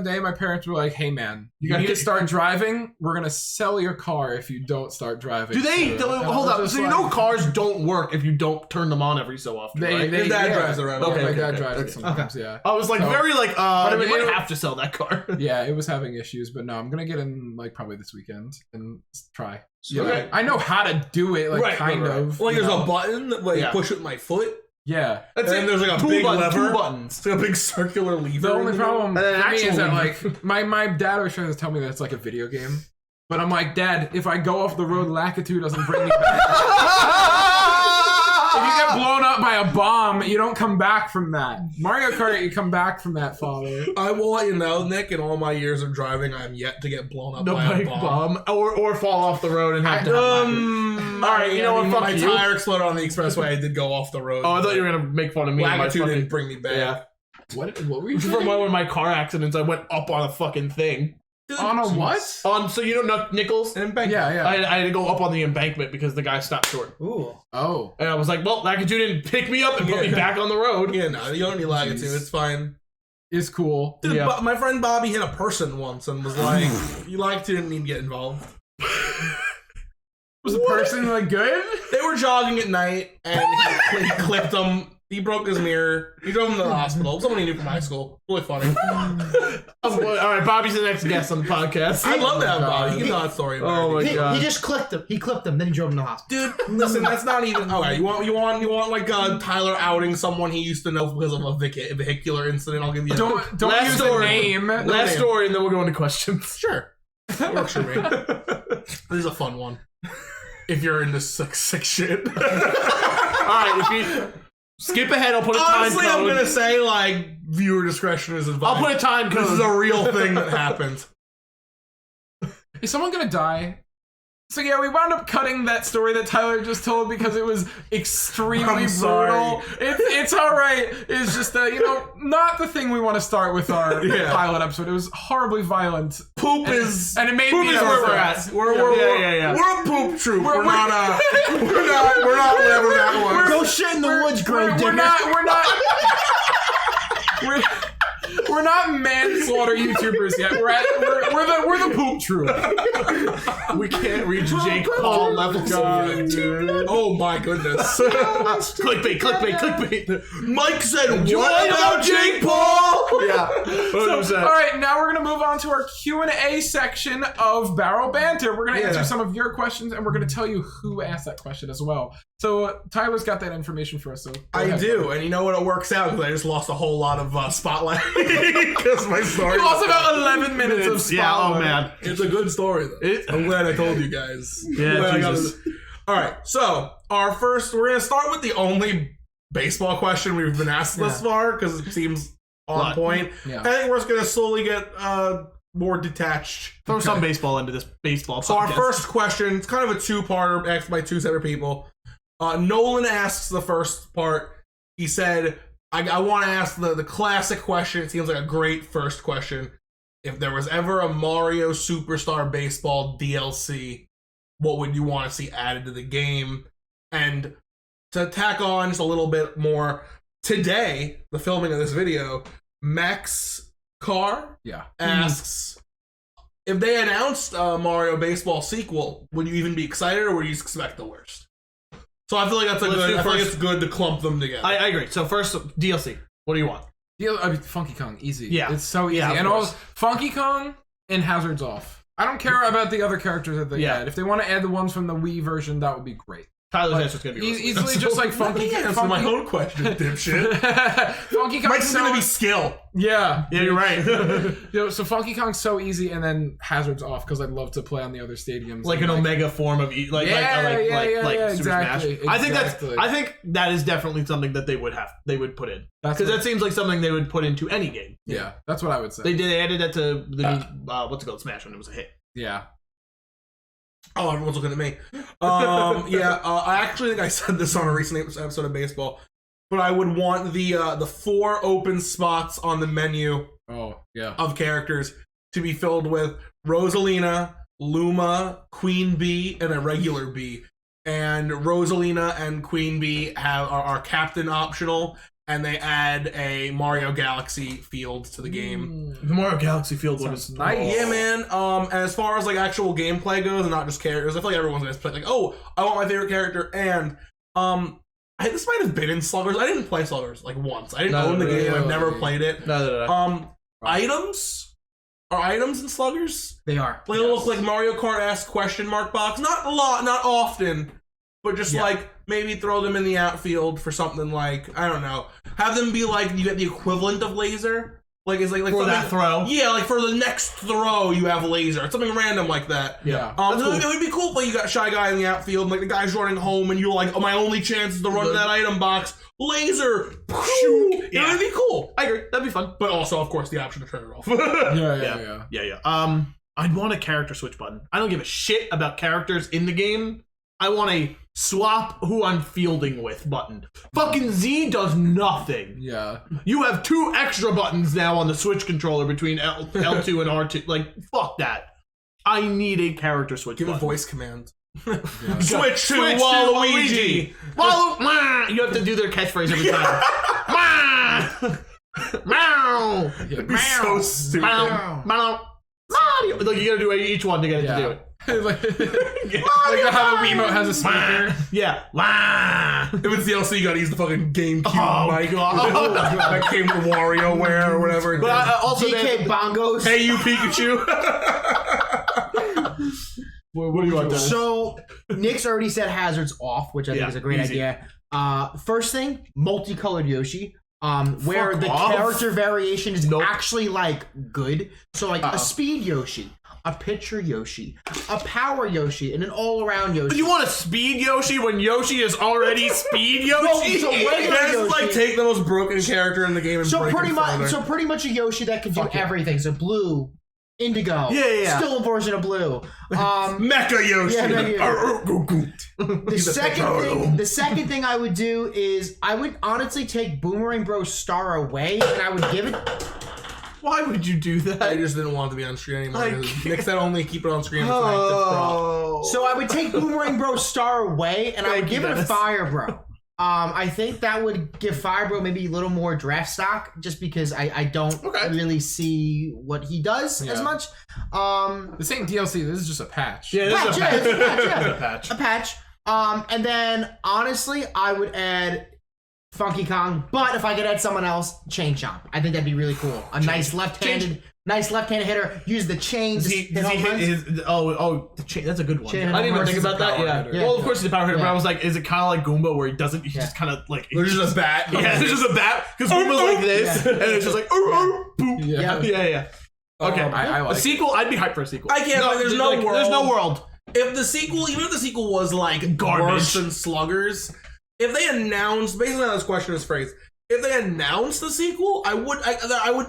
does. day, my parents were like, "Hey, man, you need to start driving. We're gonna sell your car if you don't start driving." Do they? soon." And I Hold was up. just So you like- know cars don't work if you don't turn them on every so often, right? Your dad drives around. Okay, Okay, my okay, dad okay, drives okay. it sometimes. Yeah, I was like So- very like, I mean, you might it- have to sell that car. yeah, it was having issues, but no, I'm gonna get in like probably this weekend and try. Yeah. Okay. I know how to do it, like Right, kind right, right. of. Like you there's know? a button that like Yeah. push with my foot. Yeah. That's And it. there's like a Two big buttons, lever. Two buttons. It's like a big circular lever. The only in the middle. problem And then for me is actual that lever. like my dad was trying to tell me that it's like a video game, but I'm like, Dad, if I go off the road, Lakitu doesn't bring me back. If you get blown up by a bomb, you don't come back from that. Mario Kart, you come back from that, father. I will let you know, Nick, in all my years of driving, I'm yet to get blown up No by a bike bomb. bomb, or fall off the road and have to. All right, you know what, fuck My you. tire exploded on the expressway. I did go off the road. Oh, I thought you were gonna make fun of me. and my Latitude fucking, didn't bring me back. yeah. What were you From doing? one of my car accidents, I went up on a fucking thing. Dude, On a what? So you know Nichols? An embankment. Yeah, yeah. I had to go up on the embankment because the guy stopped short. Ooh. Oh. And I was like, well, Lakitu didn't pick me up and put me Yeah. back on the road. Yeah, no, you don't need latitude. Jeez. It's fine. Is cool. Dude, Yeah. my friend Bobby hit a person once and was like, "You like to didn't need to get involved." Was the person like good? They were jogging at night, and he clipped them. He broke his mirror. He drove him to the hospital. Someone he knew from high school. Really funny. All right, Bobby's the next guest on the podcast. I love that Bobby. He can tell that story. Oh my god. He just clipped him. He clipped him, then he drove him to the hospital. Dude, listen, that's not even. Okay, you want like Tyler outing someone he used to know because of a vehicular incident? I'll give you. Don't Last use story. a name. Last story, and then we'll go into questions. Sure. That works for me. This is a fun one. If you're into sick shit. Alright, if you skip ahead, I'll put a Honestly, time code. I'm gonna say like viewer discretion is advised. I'll put a time code. This is a real thing that happened. Is someone gonna die? So yeah, we wound up cutting that story that Tyler just told because it was extremely I'm brutal. sorry. It's all right. It's just not the thing we want to start with our pilot episode. It was horribly violent. Poop is and it made poop me is where we're upset. at. We're a poop troop. We're not whatever that was. Go shit in the woods, Gravedigger. We're not manslaughter YouTubers yet. We're the poop troop. We can't reach Jake Paul levels of YouTube. Oh my goodness. Clickbait. Mike said, what about Jake Paul? Yeah. So, all right, now we're going to move on to our Q&A section of Barrel Banter. We're going to answer some of your questions, and we're going to tell you who asked that question as well. So Tyler's got that information for us. So I do, and you know what? It works out because I just lost a whole lot of spotlight because my story. You lost about 11 minutes of spotlight. Yeah, oh man. It's a good story, though. I'm glad I told you guys. Yeah, Jesus. All right, so we're going to start with the only baseball question we've been asked thus far because it seems on point. Yeah. I think we're just going to slowly get more detached. Throw some baseball into this baseball. So our first question, it's kind of a two-parter asked by two separate people. Nolan asks the first part. He said, I want to ask the classic question. It seems like a great first question. If there was ever a Mario Superstar Baseball DLC, what would you want to see added to the game? And to tack on just a little bit more, today, the filming of this video, Max Carr asks, if they announced a Mario Baseball sequel, would you even be excited or would you expect the worst? So I feel like that's I think it's good to clump them together. I agree. So first, DLC. What do you want? Funky Kong, easy. Yeah. It's so easy. Yeah, and all Funky Kong and Hazards Off. I don't care about the other characters that they add. If they want to add the ones from the Wii version, that would be great. Tyler's answer's gonna be easily just like Funky Kong. Answer my own question, dipshit. Funky Kong. Mike's gonna be skill. Yeah, you're right. So Funky Kong's so easy, and then Hazards Off because I'd love to play on the other stadiums. Like an Omega form of Super Smash. Exactly. I think that is definitely something that they would put in because that seems like something they would put into any game. Yeah, that's what I would say. They added that to the new what's it called, Smash, when it was a hit. Yeah. Oh, everyone's looking at me. I actually think I said this on a recent episode of Baseball, but I would want the 4 open spots on the menu of characters to be filled with Rosalina, Luma, Queen Bee, and a regular bee. And Rosalina and Queen Bee are captain optional, and they add a Mario Galaxy field to the game. The Mario Galaxy field one is nice. Yeah, man. And as far as like actual gameplay goes, and not just characters, I feel like everyone's gonna play like, oh, I want my favorite character. And this might have been in Sluggers. I didn't play Sluggers like once. I didn't own the game. I've never played it. No. Items are items in Sluggers. They are. They look like Mario Kart-esque question mark box. Not a lot, not often, but just like maybe throw them in the outfield for something like, I don't know. Have them be like you get the equivalent of laser. Like it's like for that throw. Yeah, like for the next throw you have laser. It's something random like that. Yeah. It would be cool if like, you got Shy Guy in the outfield, and, like the guy's running home, and you're like, oh, my only chance is to run to that item box. Laser. Shoot. Yeah, it'd be cool. I agree. That'd be fun. But also, of course, the option to turn it off. Yeah. I'd want a character switch button. I don't give a shit about characters in the game. I want a swap who I'm fielding with button. Fucking Z does nothing. Yeah. You have 2 extra buttons now on the Switch controller between L2 and R2. Like, fuck that. I need a character switch Give button. a voice command. Yeah. Switch to Waluigi. You have to do their catchphrase every time. Meow. It'd be so stupid. Mario. Like, you gotta do each one to get it to do it. like how the Wiimote has a speaker. Yeah. Wah! If it's DLC, you gotta use the fucking GameCube mic God. that came with WarioWare or whatever. But also, DK bongos. Hey, you Pikachu! what do you want, Dennis? So Nick's already said hazards off, which I think Yeah, is a great easy. idea. First thing, multicolored Yoshi. Where Fuck the off. character variation is Nope. actually like good. So like a speed Yoshi, a pitcher Yoshi, a power Yoshi, and an all-around Yoshi. But you want a speed Yoshi when Yoshi is already speed No, Yoshi? so regular That's Yoshi. like take the most broken character in the game and So break pretty it much, further. so pretty much a Yoshi that can do Fuck yeah. everything. So blue, indigo, Yeah. still a version of blue. Mecha Yoshi! Yeah, Mecha Yoshi. The He's a the second thing I would do is I would honestly take Boomerang Bros Star away and I would give it. Why would you do I that? just didn't want it to be on screen anymore. I 'cause can't. Nick said only keep it on screen if it's an active prop. So I would take Boomerang Bros Star away and I would Thank you, give it a Dennis. Fire Bro. I think that would give Fire Bro maybe a little more draft stock, just because I don't Okay. really see what he does as Yeah. much. This ain't DLC. This is just a patch. Yeah, this is a Patch, yeah, patch. it's a patch, yeah. It's a patch. A patch. And then honestly, I would add Funky Kong, but if I could add someone else, Chain Chomp. I think that'd be really cool. A nice left-handed hitter. Use the chain. Does to he hit home hit runs. his, the chain, that's a good one. Chain I didn't even versus think about a that. power Yeah. hitter. Yeah. Well, of course he's a power hitter, but Yeah. I was like, is it kind of like Goomba where he doesn't? He Yeah. just kind of like. There's just a bat. Yeah, it's just a bat because Goomba's like this, Yeah. and it's just like boop. Yeah. Yeah. Okay, I like a sequel. I'd be hyped for a sequel. I can't. There's no world. There's no world. If the sequel, even if the sequel was like Garbage. worse than Sluggers, if they announced, basically how this question is phrased, if they announced the sequel, I would.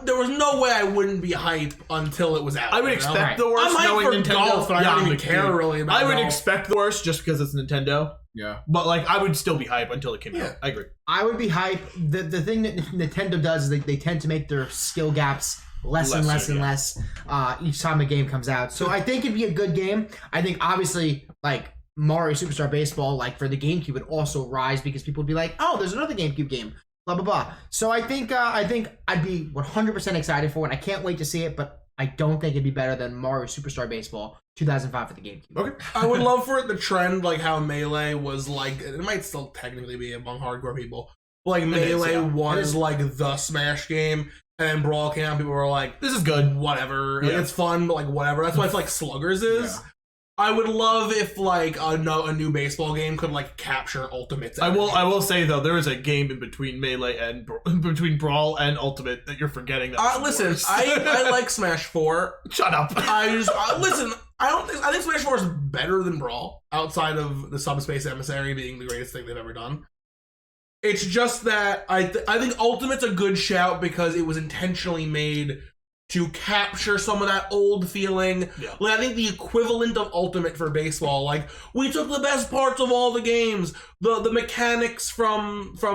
There was no way I wouldn't be hype until it was out. I would you know? expect the worst. I'm hyped knowing for Nintendo. golf, but I don't even like, care dude, really about I would golf. expect the worst just because it's Nintendo. Yeah. But like, I would still be hype until it came Yeah. out. I agree. I would be hype. The thing that Nintendo does is they tend to make their skill gaps less and less Lesser, and yeah. less each time a game comes out. So I think it'd be a good game. I think obviously like Mario Superstar Baseball, like for the GameCube, would also rise because people would be like, oh, there's another GameCube game. Blah blah blah. So I think I'd be 100% excited for it. And I can't wait to see it, but I don't think it'd be better than Mario Superstar Baseball 2005 for the GameCube. Okay. I would love for it to trend like how Melee was like. It might still technically be among hardcore people. Like Melee yeah. was like the Smash game, and then Brawl came out. People were like, This is good. whatever. Like, Yeah. it's fun, but like whatever. That's why it's like Sluggers is. Yeah. I would love if like a new baseball game could like capture Ultimates. I will say though, there is a game in between Melee and between Brawl and Ultimate that you're forgetting. That Listen, worse. I like Smash 4. Shut up. Listen. I think Smash 4 is better than Brawl outside of the Subspace Emissary being the greatest thing they've ever done. It's just that I think Ultimate's a good shout because it was intentionally made to capture some of that old feeling. Yeah. Like, I think the equivalent of Ultimate for baseball, like, we took the best parts of all the games, the mechanics from Yeah.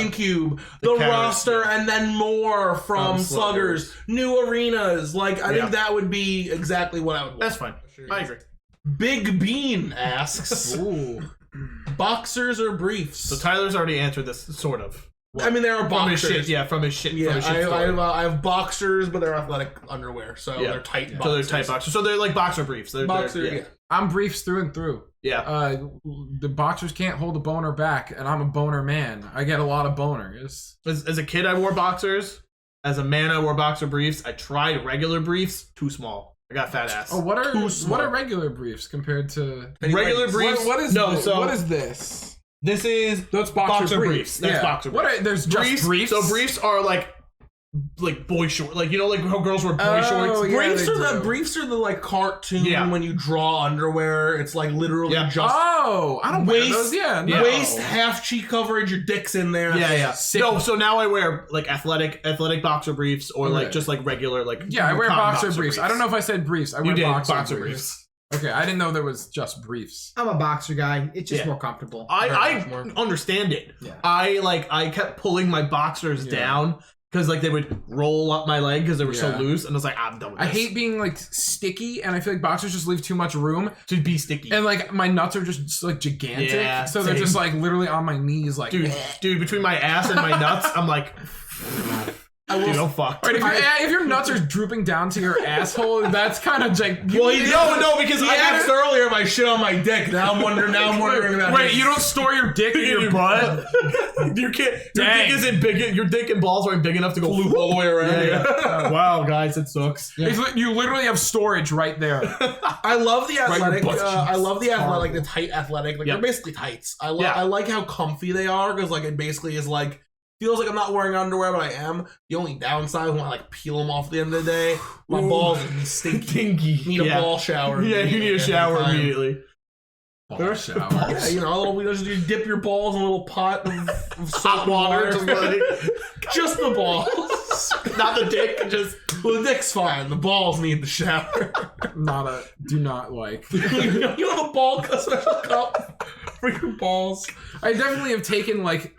GameCube, The the characters, roster, yeah. and then more from Sluggers, new arenas. Like, I Yeah. think that would be exactly what I would want. That's fine. I agree. Big Bean asks, Ooh. boxers or briefs? So Tyler's already answered this, sort of. I mean, there are From his boxers. shit, yeah, from his shit. Yeah, from his shit I story. have boxers, but they're athletic underwear, so Yeah. they're tight So boxers. they're tight boxers. So they're like boxer briefs. They're Boxer, yeah. yeah. I'm briefs through and through. Yeah. The boxers can't hold a boner back, and I'm a boner man. I get a lot of boners. As a kid, I wore boxers. As a man, I wore boxer briefs. I tried regular briefs. Too small. I got fat ass. Oh, what Too small. are regular briefs compared to regular briefs? What is no? this? So what is this? this is That's boxer briefs. That's boxer What briefs. are, there's just briefs. So briefs are like boy shorts. Like, you know, like how girls wear boy Oh, shorts. yeah. Briefs they are do. the like cartoon Yeah. when you draw underwear. It's like literally Yeah. just Oh, I don't wear waist, those. Yeah, Yeah. no. waist, half cheek coverage, your dick's in there. Yeah. Sick. No, so now I wear like athletic boxer briefs or like Okay. just like regular like Yeah, I wear cotton boxer briefs. I don't know if I said briefs. I You wear did boxer briefs. Okay, I didn't know there was just briefs. I'm a boxer guy. It's just Yeah. more comfortable. I More. understand it. Yeah. I kept pulling my boxers Yeah. down because like they would roll up my leg because they were so Yeah. loose, and I was like, I'm done with I this. hate being like sticky, and I feel like boxers just leave too much room, to be sticky. and like my nuts are just like gigantic, Yeah, so they're same. just like literally on my knees, like dude, between my ass and my nuts, I'm like, Dude, I'm fucked. Right, if your nuts are drooping down to your asshole, that's kind of like. Well, No, because I asked earlier if I shit on my dick. Now I'm wondering about Wait, this. you don't store your dick in your butt? You can't. Your Dang. dick isn't big. Your dick and balls aren't big enough to go loop all the way around. Yeah. Wow, guys, it sucks. You literally have storage right there. I love the Right, athletic. your butt I love the cheeks. athletic, the tight athletic. Like Yep. they're basically tights. I Yeah. like how comfy they are because like it basically is like feels like I'm not wearing underwear, but I am. The only downside when I like peel them off at the end of the day, my balls would be stinky. Stinky. Need a ball shower. Yeah, you need a shower every time. immediately. Ball shower. Yeah, you know, you dip your balls in a little pot of Hot water. just the balls. Not the dick, just. Well, the dick's fine. The balls need the shower. Do not like. You have a ball special cup for your balls. I definitely have taken like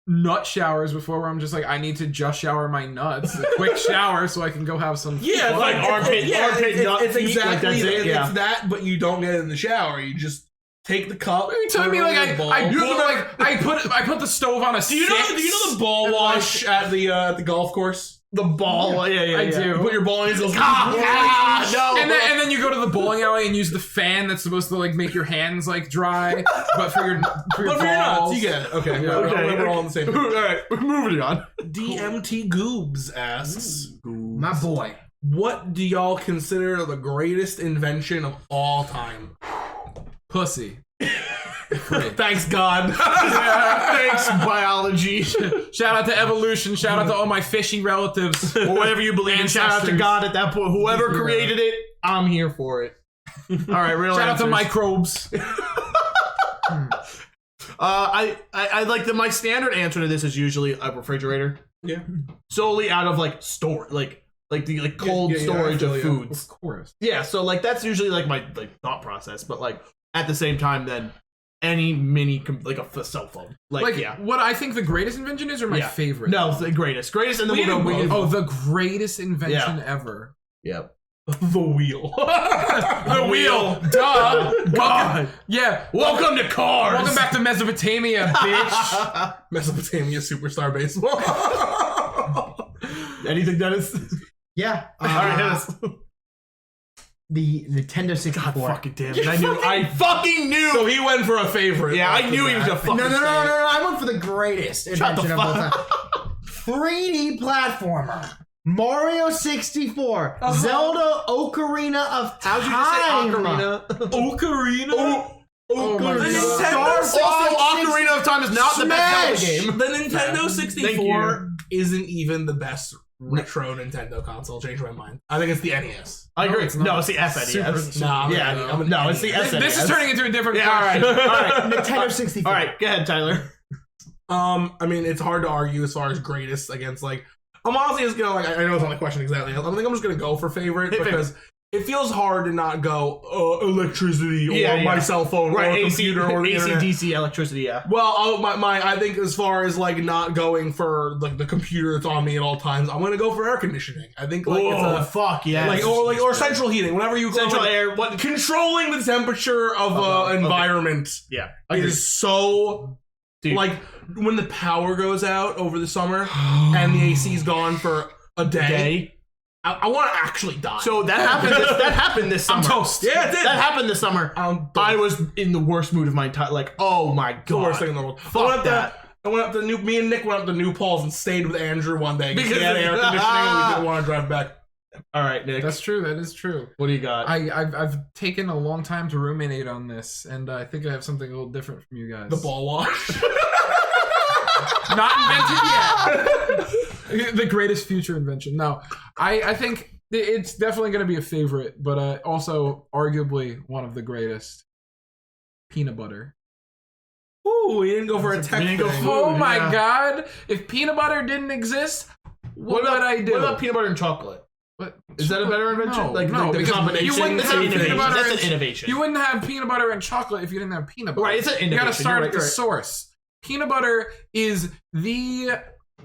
nut showers before where I'm just like, I need to just shower my nuts. A quick shower so I can go have some Yeah, fun. like armpit nut it's feet, like exactly that's it, yeah. It's that, but you don't get it in the shower. You just take the cup. Are you telling me put like it on the ball. I put the stove on a Do you know the ball wash at the golf course? The ball. Yeah. I do. You put your ball in. It goes, No. And then you go to the bowling alley and use the fan that's supposed to like make your hands like dry, but for your but for your nuts, balls. you get it. Okay, Yeah, okay. We're all on the same page. All right, we're moving on. DMT Goobs asks, My boy. what do y'all consider the greatest invention of all time? Pussy. Thanks, God. Thanks, biology. Shout out to evolution. Shout out to all my fishy relatives. Or whatever you believe in. Shout out to Ancestors. God at that point. Whoever created it, I'm here for it. All right, real Shout out answers. to microbes. I like that. My standard answer to this is usually a refrigerator, Yeah. solely out of like store, like the cold yeah, I storage feel of you. foods. Of course. Yeah, so like that's usually like my thought process, but like at the same time, then any mini like a cell phone, Like yeah. what I think the greatest invention is, or my Yeah. favorite. No, it's the greatest, and then we'll go. Oh, the greatest invention ever. Yep. The wheel. The wheel. Duh. God. Yeah. Welcome to cars. Welcome back to Mesopotamia, bitch. Mesopotamia superstar baseball. Anything, Dennis? Yeah. All right, hit us. The Nintendo 64. God fucking damn it! I fucking knew. So he went for a favorite. Yeah, off I the knew he was bat. a fucking. No, I went for the greatest the invention of all fuck time. 3D platformer. Mario 64. Zelda Ocarina of Time. How'd you just say Ocarina? Ocarina. Oh my The god. Nintendo Also, Ocarina of Time is not the best Smash! Zelda game. The Nintendo 64 Thank isn't even the best retro Nintendo console. Changed my mind. I think it's the NES. I agree. it's not. No, it's the SNES. Nah, Yeah, no, it's the SNES. This is turning into a different. Yeah, all right, all right, Nintendo 64. all right. Go ahead, Tyler. I mean, it's hard to argue as far as greatest against like. I'm honestly just gonna like. I know it's not the question exactly. I think I'm just gonna go for favorite Hit because it feels hard to not go electricity or my cell phone or a computer or the internet. AC/DC electricity. Yeah. Well, I think as far as like not going for like the computer that's on me at all times, I'm gonna go for air conditioning. I think like it's a fuck yeah. or central heating, whatever you call central it. air. What? Controlling the temperature of an environment Yeah. I agree. is so Dude. like when the power goes out over the summer and the AC's gone for a day. I want to actually die. So that happened. That happened this summer. I'm toast. yeah, it did. That happened this summer. I was in the worst mood of my entire. Like, oh my god, the worst thing in the world. Fuck that. I went up to me and Nick went up to New Paltz and stayed with Andrew one day because he Because had air conditioning and we didn't want to drive back. All right, Nick. That's true. That is true. What do you got? I've taken a long time to ruminate on this, and I think I have something a little different from you guys. The ball wash. Not invented yet. The greatest future invention. No, I think it's definitely going to be a favorite, but also arguably one of the greatest. Peanut butter. Ooh, we didn't go for a tech We didn't go thing. for- Oh my yeah. god! If peanut butter didn't exist, what would I do? What about peanut butter and chocolate? What? Is that a better invention? No, like no, the because combination. you wouldn't That's have an peanut innovation. butter That's and- an innovation. You wouldn't have peanut butter and chocolate if you didn't have peanut butter. Right, it's an You gotta innovation. start You're at the right, you're source. Peanut butter is the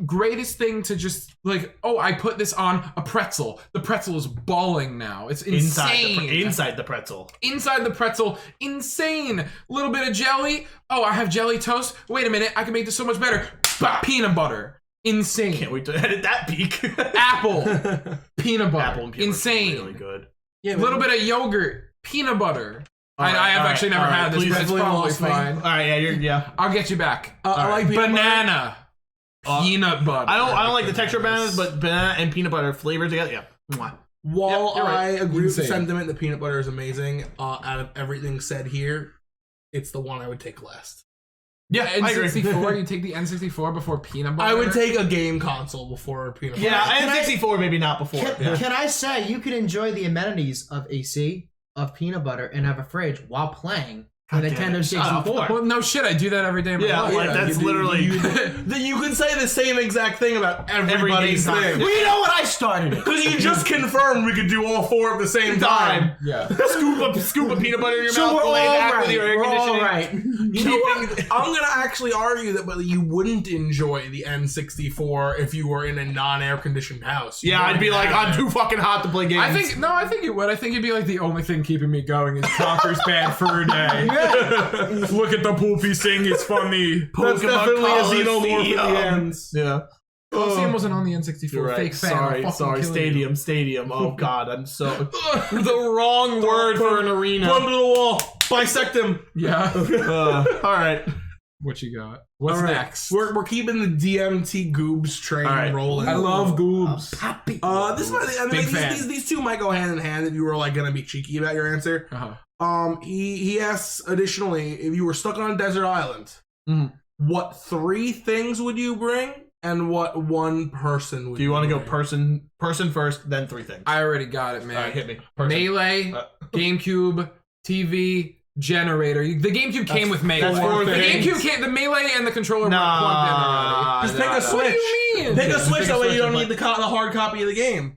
greatest thing to just like, oh, I put this on a pretzel. The pretzel is balling now. It's insane. inside the pretzel. Inside the pretzel, insane. Little bit of jelly. Oh, I have jelly toast. Wait a minute, I can make this so much better. Bah, peanut butter. insane. Can't wait to edit that peak. Apple, peanut butter, Apple and peanut insane. butter, really good. Yeah, A little bit of yogurt, peanut butter. I have actually never had this, Please but it's definitely probably lost me. fine. All right, yeah. I'll get you back. I like peanut Banana, peanut butter. I don't like the texture of bananas, but banana and peanut butter flavored together. Yeah. Mwah. While Yep, you're right. I agree with the Insane. sentiment that peanut butter is amazing, out of everything said here, it's the one I would take last. Yeah, I agree. N64. You take the N64 before peanut butter. I would take a game console before peanut butter. Yeah, Can I- and 64 maybe not before. Can I say you can enjoy the amenities of AC, of peanut butter, and have a fridge while playing the God damn Nintendo it. Shut up. 64? Well, no shit. I do that every day. In my Yeah, life. like that's literally. You can say the same exact thing about everybody's game thing. console. We know what I started. Because you just confirmed we could do all four at the same time. Yeah. scoop of peanut butter in your So mouth, we're all lay back with right. your air We're all conditioning. right. You know what? I'm gonna actually argue that you wouldn't enjoy the N64 if you were in a non-air conditioned house. Yeah, I'd be like, I'm too fucking hot to play games. I think you would. I think you'd be like the only thing keeping me going is Conker's Bad Fur Day. Look at the poopy sing. It's funny. That's Pokemon definitely a Coliseum. xenomorph for the ends. Yeah. Coliseum wasn't on the N64. You're right. Fake fan. I'll fucking Sorry. kill you. Stadium. Oh god, I'm so the wrong word for an arena. Put him to the wall. Bisect him. Yeah. All right. What you got? What's All right. next? We're keeping the DMT goobs train All right. rolling. I love goobs. Happy. This might, I mean, Big like, fan. these two might go hand in hand if you were like gonna be cheeky about your answer. Uh-huh. He asks additionally, if you were stuck on a desert island, Mhm. what 3 things would you bring, and what 1 person would Do you want to go bring? person first, then 3 things? I already got it, man. All right, hit me. Person. Melee, GameCube, TV, generator. The GameCube came with Melee. that's 4 the things. GameCube came. The Melee and the controller were plugged Nah. Just pick a nah. switch. What do you mean? Pick a Just switch, pick a that way switch you don't and need the hard copy of the game.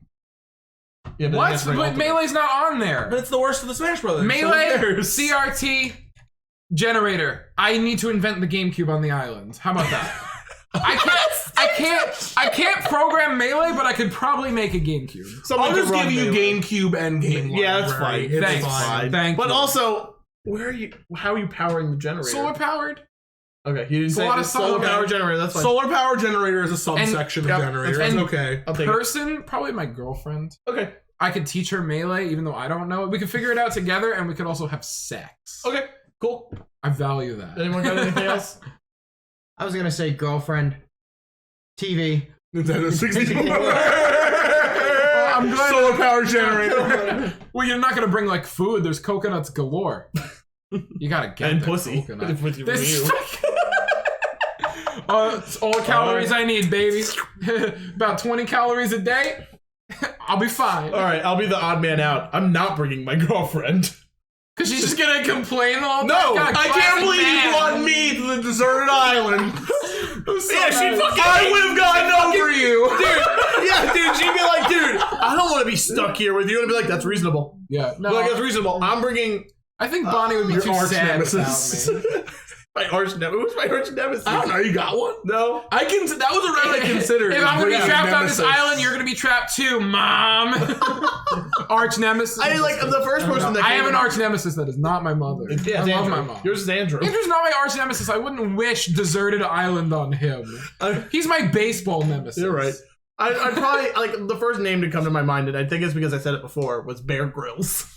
Yeah, but What? that's very But ultimate. Melee's not on there. But it's the worst of the Smash Brothers. so Melee, who cares? CRT, generator. I need to invent the GameCube on the island. How about that? I can't program Melee, but I could probably make a GameCube. Someone I'll could just run give you Melee. GameCube and Game Yeah, that's Library. fine. It's Thanks. fine. Thank But you. also, where are you? How are you powering the generator? Solar powered. Okay, you didn't It's a say lot of solar solar. power generator. That's fine. Solar power generator is a subsection yep, of generator. that's It's fine. okay. I'll take it. Person, probably my girlfriend. Okay. I could teach her Melee, even though I don't know it. We could figure it out together, and we could also have sex. Okay. Cool. I value that. Anyone got anything else? I was gonna say girlfriend, TV. Nintendo 64. I'm glad- Solar power generator. Well, you're not gonna bring like food. There's coconuts galore. You gotta get And that pussy. coconut. With you. This it's all the calories I need, baby. About 20 calories a day. I'll be fine. All right, I'll be the odd man out. I'm not bringing my girlfriend. Cause she's just gonna complain all the No, time. I can't believe you brought me to the deserted island. Yeah, she fucking. I would have gotten over you. Dude, yeah, dude, she'd be like, dude, I don't want to be stuck here with you. And I'd be like, that's reasonable. Yeah, no. Like, that's reasonable. I'm bringing I think Bonnie would be your too arch sad nemesis. without me. my arch nemesis. Who's my arch nemesis? I don't know. You got one? No. That was a round I considered. If I'm gonna be Bringing trapped on this nemesis. island, you're gonna be trapped too, Mom. Arch nemesis. I like the first person that I came have an in- arch nemesis that is not my mother. Yeah, I it's love Andrew. my mom. Yours is Andrew. Andrew's not my arch nemesis. I wouldn't wish deserted island on him. He's my baseball nemesis. You're right. I'd probably like the first name to come to my mind, and I think it's because I said it before, was Bear Grylls.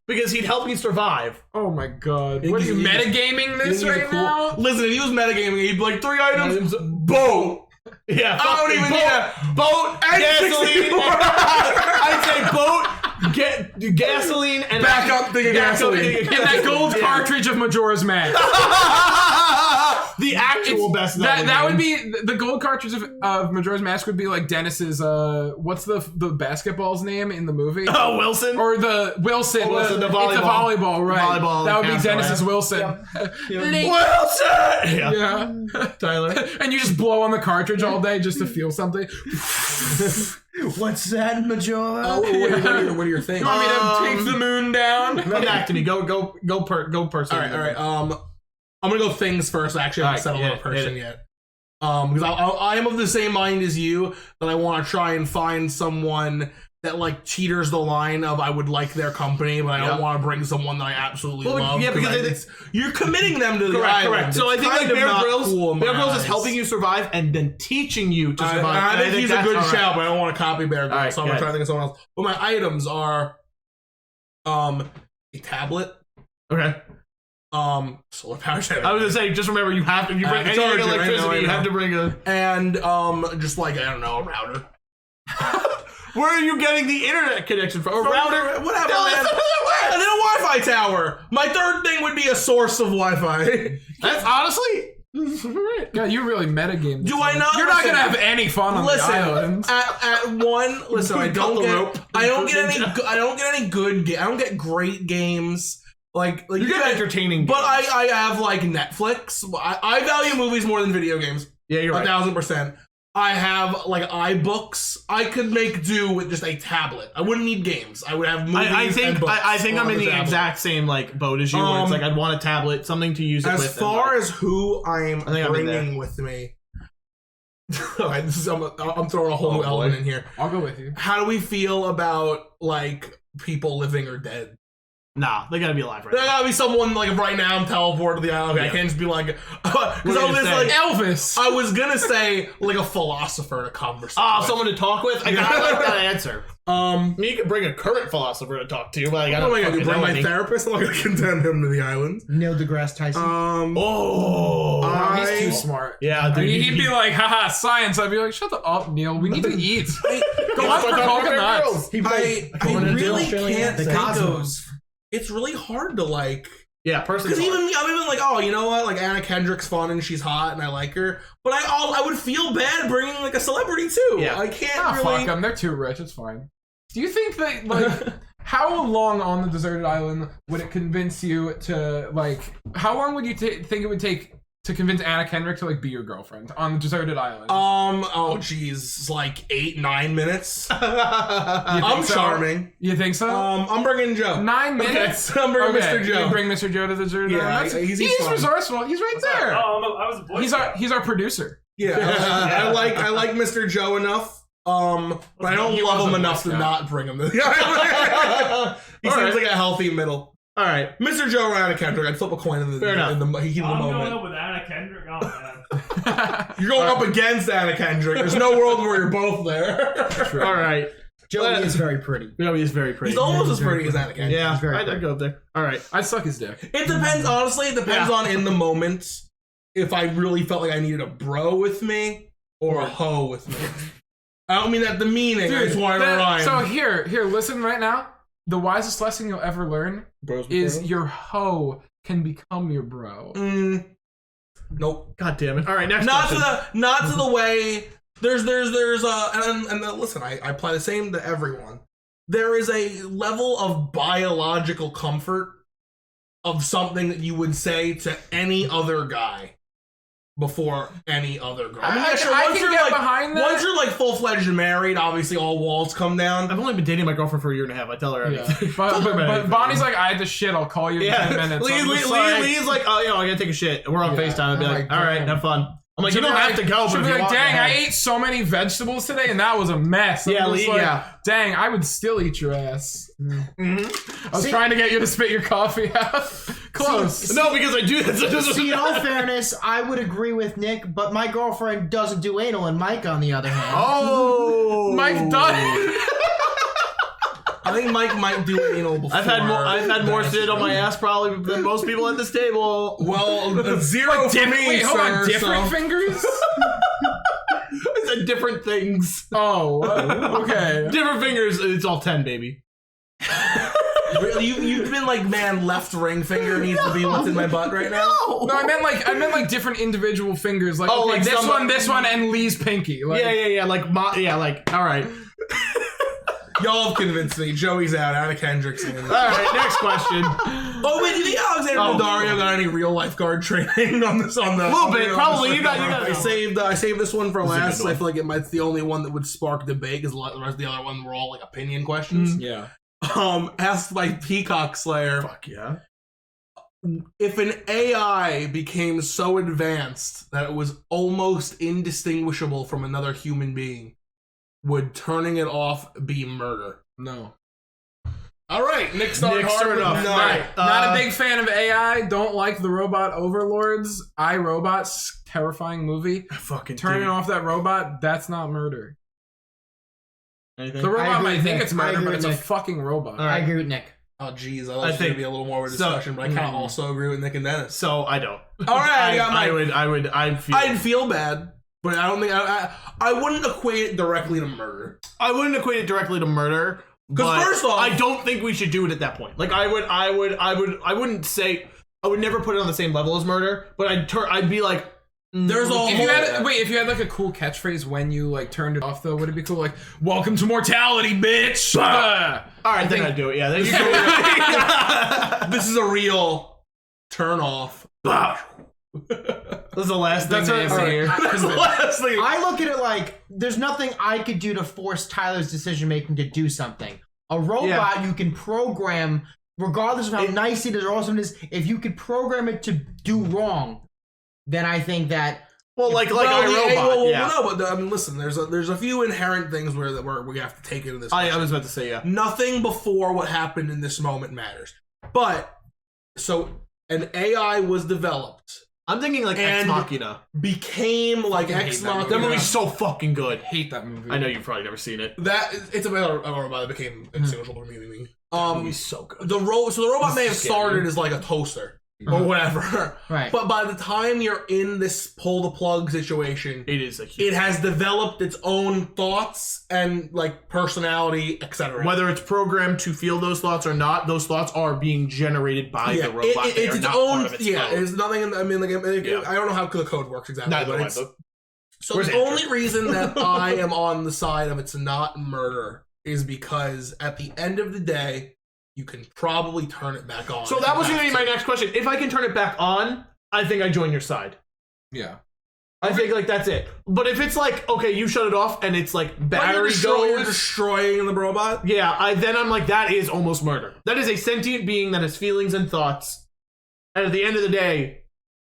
Because he'd help me survive. Oh my god. You What are think you he's- metagaming this He's right cool. now? Listen, if he was metagaming, he'd be like 3 items. Items- Boat. Yeah, I don't even need a boat, and gasoline. 64. I'd say boat, gasoline, and Backup thing of gasoline. And that gold Yeah. cartridge of Majora's Mask. The actual best. That would be the gold cartridge of Majora's Mask would be like Dennis's what's the basketball's name in the movie? Oh, Wilson. Or the Wilson. Oh, Wilson, the It's a volleyball. volleyball, right? Volleyball that would be castle, Dennis's yeah. Wilson. Link. Wilson. Yeah. Yeah. Tyler. And you just blow on the cartridge all day just to feel something. What's that, Majora? Oh, what are your things? You want me to take the moon down? Come back to me. Go person. All right. I'm gonna go things first. I actually haven't settled on a person yet. Because I am of the same mind as you that I want to try and find someone that like teeters the line of I would like their company, but I don't want to bring someone that I absolutely love. Yeah, because you're committing them to the Correct, island. correct. So I It's think like kind of Bear not Grylls, cool in my Bear Grylls is eyes. helping helping you survive and then teaching you to survive. I think he's a that's good all right. shout, but I don't want to copy Bear Grylls, Alright, so I'm gonna try to think of someone else. But my items are a tablet, Okay. solar power generator, I was gonna say, just remember, you have to. If you bring any charger, I electricity, know. you have to bring a. and just like I don't know, a router. Where are you getting the internet connection from? A router? Whatever, No, man. that's not how And then a Wi-Fi tower. My third thing would be a source of Wi-Fi. That's honestly. Yeah, you really metagame. Do I not? You're not listen, gonna have any fun on Listen, the islands. at one. Listen, I don't Cut the get. rope. I don't get any. I don't get any good. I don't get great games. Like You get entertaining. But games. I have like Netflix. I value movies more than video games. Yeah, you're right. 1,000%. I have like iBooks. I could make do with just a tablet. I wouldn't need games. I would have movies I think and books. I think I'm on in the tablet. exact same like boat as you. Where it's like I'd want a tablet, something to use it with. As far as who I'm I think I'm in bringing with me, Alright, I'm throwing a whole new element in here. I'll go with you. How do we feel about like people living or dead? nah, they gotta be alive right There now. gotta be someone like right now. I'm teleported to the island. Okay, Yeah. I can't just be like because What are you I was gonna say? like Elvis. I was gonna say like a philosopher to converse. Ah, with. someone to talk with. I like that answer. I mean, you could bring a current philosopher to talk to, but like, I What don't am I gonna do? fucking Bring know my any. therapist? I'm not gonna condemn him to the island. Neil deGrasse Tyson. Oh, Oh, he's I- too smart. yeah, I dude, mean, he'd be like, haha, science. I'd be like, shut the up, Neil. We need to eat. Go Yeah, hunt for fuck off, coconuts. girls. He I played really can't the think of. Cosmos. It's really hard to like. Yeah, personally, Because even me, I'm even like, oh, you know what? Like Anna Kendrick's fun and she's hot and I like her. But I would feel bad bringing like a celebrity too. Yeah. I can't Ah, really. fuck them. They're too rich. It's fine. Do you think that, like, how long on the deserted island would it convince you to, like, how long would you think it would take to convince Anna Kendrick to, like, be your girlfriend on the deserted island? Oh geez, it's like 8-9 minutes. You I'm think so? charming. You think so? I'm bringing Joe. 9 minutes? I'm bringing Mr. You Joe. bring Mr. Joe to the deserted Yeah, island. he's He's fun. resourceful. He's right there. Oh, I was a boy. He's our producer. Yeah, I like Mr. Joe enough. But I don't He love was him a enough Boy to Scout. not bring him to the island. He All seems right. like a healthy middle. all right. Mr. Joe or Anna Kendrick, I'd flip a coin in the Fair enough. in the heat of the I'm going moment. up with Anna Kendrick. Oh man. You're going up against Anna Kendrick. There's no world where you're both there. All right. Joey is very pretty. Joey is very pretty. He's almost as pretty as Anna Kendrick. Yeah, He's very I'd pretty. go up there. All right. I'd suck his dick. It depends, honestly. It depends Yeah. on in the moment if I really felt like I needed a bro with me or a hoe with me. I don't mean that the meaning. I just wanted to rhyme. So here, listen right now. The wisest lesson you'll ever learn is your hoe can become your bro. Nope. God damn it. All right, next Not question. to the way. There's listen. I apply the same to everyone. There is a level of biological comfort of something that you would say to any other guy before any other girl. I mean, yeah, sure, I once can you're get like, behind that. once you're like full-fledged and married, obviously all walls come down. I've only been dating my girlfriend for a year and a half. I tell her Yeah. everything. But Bonnie's like, I had to shit. I'll call you in 10 minutes. I'm just like- Lee's like, oh, I gotta take a shit. And we're on Yeah. FaceTime. I'd be Oh like, my all right, God. have fun. I'm like, you She'll don't be have to go, She'll but be if you like, want, dang, go I ahead." ate so many vegetables today, and that was a mess. I'm Yeah, just Lee, like, yeah. Dang, I would still eat your ass. Mhm. I was See- trying to get you to spit your coffee out. Close. No, because I do this. It doesn't See, in all matter. fairness, I would agree with Nick, but my girlfriend doesn't do anal, and Mike, on the other hand. Oh, Mike done. I think Mike might do anal before. I've had more shit on my ass probably than most people at this table. Well, zero for Different, me, wait, hold on. sir, Different so- fingers? I said different things. Oh, okay. Different fingers. It's all 10, baby. Really, you've been like, man, left ring finger needs to be what's in my butt right now. No, I meant like different individual fingers. Like, Oh, okay, like this one, and Lee's pinky. Like, Yeah. Like, all right. Y'all have convinced me. Joey's out. Anna Kendrick's in. All right, next question. Oh wait, do you think Alexander Daddario got any real lifeguard training on this? On the A little bit, on probably. this- You got- I saved this one for This is a last. good one. I feel like it's the only one that would spark debate because the rest of the other one were all like opinion questions. Yeah. Asked by Peacock Slayer, Fuck yeah. if an AI became so advanced that it was almost indistinguishable from another human being, would turning it off be murder? No. All right, Nick started Nick hard started with off. 9. Right. Not a big fan of AI. Don't like the robot overlords. I, Robot's terrifying movie. Fucking Turning dude. off that robot, that's not murder. Anything? The robot agree might with think Nick. it's I murder, agree but with it's a Nick. fucking robot. All right. I agree with Nick. Oh, geez, I I thought it was think- going to be a little more of a discussion, but I kind of also agree with Nick and Dennis. So I don't. All right, I got my... I'd feel bad, but I don't think... I wouldn't equate it directly to murder. I wouldn't equate it directly to murder. Because first off... I don't think we should do it at that point. Like, I wouldn't say... I would never put it on the same level as murder, but I'd be like... There's a whole... If you had like a cool catchphrase when you like turned it off though, would it be cool like "Welcome to mortality, bitch"? All right, then I'd do it. Yeah, there you go. This is a real turn off. That's the last thing That's they what- ever hear. That's the last thing. I look at it like there's nothing I could do to force Tyler's decision making to do something. A robot you can program, regardless of how nice it is or awesome it is. If you could program it to do wrong, then I think that. Well, like Well, iRobot. Yeah. no, but I mean, listen. There's a few inherent things where we have to take into this. I was about to say, yeah. Nothing before what happened in this moment matters. But so an AI was developed, I'm thinking like Ex And- Machina. became like Fucking hate Ex that movie. That Machina. movie's so fucking good. Hate that movie. I know you've probably never seen it. That it's about a robot that became indistinguishable from anything. That movie's so good. So the robot may have Scary. started as like a toaster or whatever, Right. but by the time you're in this pull the plug situation, It is a huge. it has developed its own thoughts and like personality, etc. Whether it's programmed to feel those thoughts or not, those thoughts are being generated by the robot. They it's are its not own. part of its code. It's nothing. I mean, like, Yeah. I don't know how the code works exactly, Neither but do I, it's, but- so Where's the Andrew? only reason that I am on the side of it's not murder is because at the end of the day, you can probably turn it back on. So if that you was going to have be my next question. If I can turn it back on, I think I join your side. Yeah. I think like that's it. But if it's like, okay, you shut it off and it's like battery You're goes, destroying the robot. yeah, then I'm like, that is almost murder. That is a sentient being that has feelings and thoughts. And at the end of the day,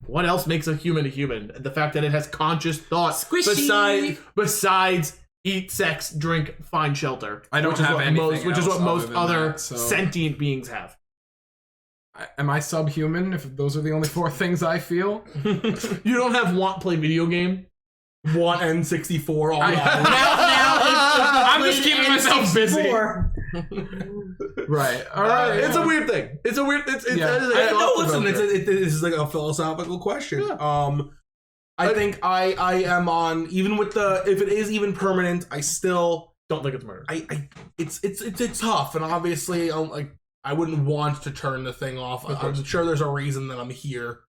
what else makes a human a human? The fact that it has conscious thought Squishy. besides eat, sex, drink, find shelter. I don't which is have what anything most, which is else what most other than other that, so- sentient beings have. Am I subhuman if those are the only 4 things I feel? You don't have want play video game? One N64 all I- out. I'm just keeping myself busy. Right. All right. It's a weird thing. It's a weird. It's Yeah. that is a No, thought listen, provoker. this is like a philosophical question. Yeah. I think I am on, even with the, if it is even permanent, I still, Don't think it's murder. it's tough, and obviously, I wouldn't want to turn the thing off. I'm sure there's a reason that I'm here.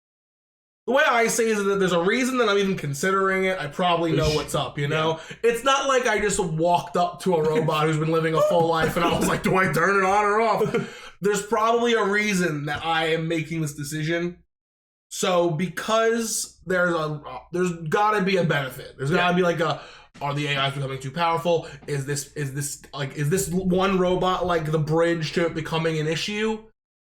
The way I say is that there's a reason that I'm even considering it. I probably know what's up, you know? It's not like I just walked up to a robot who's been living a full life and I was like, do I turn it on or off? There's probably a reason that I am making this decision. So because there's gotta be a benefit. There's gotta be like are the AIs becoming too powerful? Is this one robot like the bridge to it becoming an issue?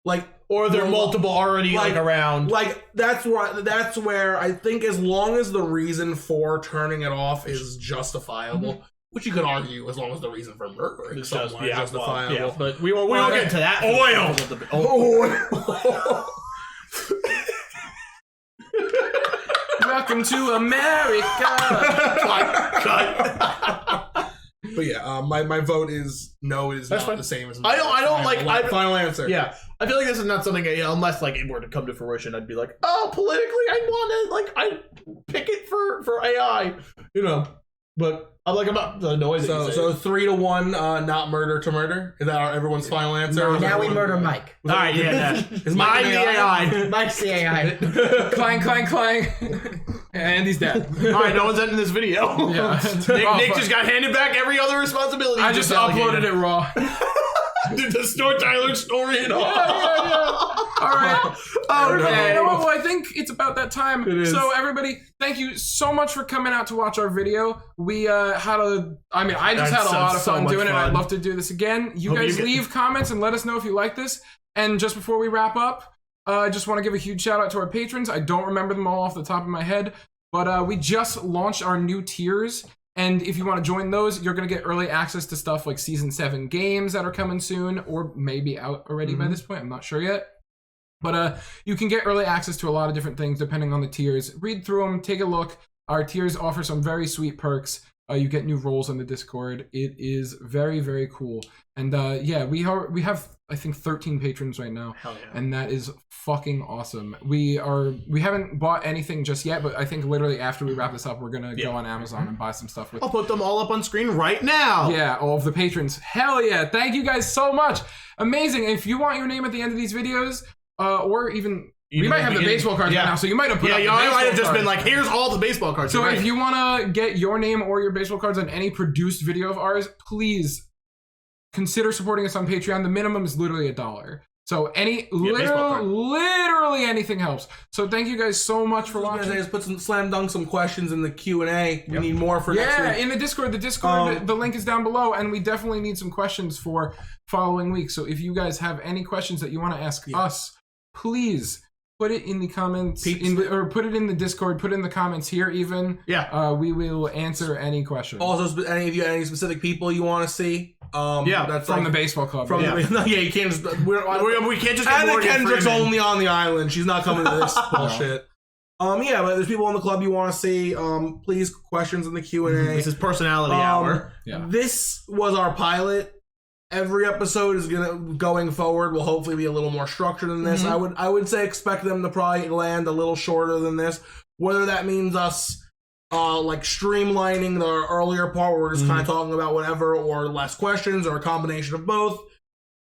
Like, Or there are multiple already like around. like that's where I think as long as the reason for turning it off is justifiable, which you could argue as long as the reason for murdering someone is justifiable. yeah, but we won't get into that. Oil. Welcome to America. But yeah, my vote is no. It is That's not fine. the same as I don't like- final answer. Yeah, I feel like this is not something. Unless like it were to come to fruition, I'd be like, oh, politically, I want to I pick it for AI, you know. But I'm like about the noise. So 3-1, not murder to murder. Is that everyone's final answer? Now we murder Mike. all right, yeah. Is Mine Mike the an AI. Mike's the AI. Clang, clang, clang. And he's dead. All right, no one's ending this video. Yeah. Nick just got handed back every other responsibility. I just uploaded it raw. Did the store Tyler story and all. All right. Okay. You know what? Well, I think it's about that time. It is. So everybody, thank you so much for coming out to watch our video. We I just had a lot of so fun much doing it. I'd fun. love to do this again. You Hope you guys get- leave comments and let us know if you like this. And just before we wrap up, I just want to give a huge shout out to our patrons. I don't remember them all off the top of my head, but we just launched our new tiers. And if you want to join those, you're going to get early access to stuff like Season 7 games that are coming soon, or maybe out already by this point. I'm not sure yet. But you can get early access to a lot of different things depending on the tiers. Read through them, take a look. Our tiers offer some very sweet perks. You get new roles on the Discord. It is very, very cool. And yeah, we have I think 13 patrons right now. Hell yeah. And that is fucking awesome. We haven't bought anything just yet, but I think literally after we wrap this up, we're gonna go on Amazon and buy some stuff with. I'll put them all up on screen right now. Yeah, all of the patrons. Hell yeah! Thank you guys so much. Amazing. If you want your name at the end of these videos, or even. We might have the baseball cards right now, so you might have put up the I might have just cards. been like, here's all the baseball cards. So if you want to get your name or your baseball cards on any produced video of ours, please consider supporting us on Patreon. The minimum is literally $1. So literally anything helps. So thank you guys so much for watching. Just put some questions in the Q&A. We need more for next week. Yeah, in the Discord. The link is down below, and we definitely need some questions for following week. So if you guys have any questions that you want to ask us, please put it in the comments, or put it in the Discord, put it in the comments here even. Yeah. We will answer any questions. Also, any specific people you want to see? That's from the baseball club. You can't just... we can't just get Anna Morgan Kendrick's Freeman. only on the island. She's not coming to this bullshit. Yeah, but there's people in the club you want to see. Please, questions in the Q&A. This is personality hour. Yeah. This was our pilot. Every episode is going forward will hopefully be a little more structured than this. I would say expect them to probably land a little shorter than this. Whether that means us like streamlining the earlier part where we're just kind of talking about whatever, or less questions, or a combination of both.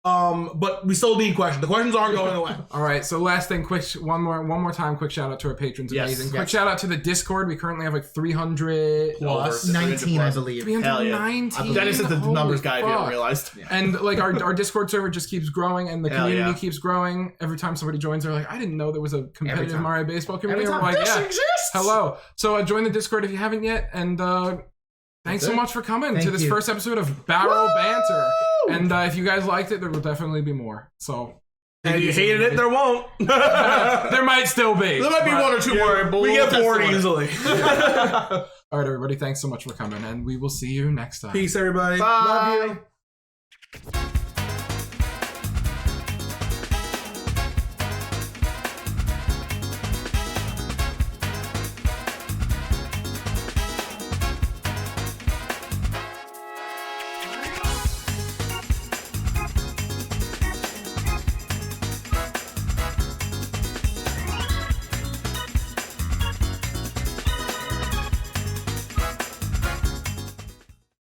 But we still need questions. The questions aren't going away. All right. So last thing, one more time, quick shout out to our patrons. Amazing. Quick shout out to the Discord. We currently have like 300 plus 19, I believe. 319. Dennis is the numbers guy. If you haven't realized. Yeah. And like our Discord server just keeps growing, and the community keeps growing. Every time somebody joins, they're like, I didn't know there was a competitive Mario baseball community. We're like, yeah, hello. So join the Discord if you haven't yet, and thanks so much for coming to this first episode of Barrel Banter. And if you guys liked it, there will definitely be more. So, and if you hated it, there won't. There might still be. There might be one or two more. But we get bored easily. All right, everybody. Thanks so much for coming, and we will see you next time. Peace, everybody. Bye. Love you.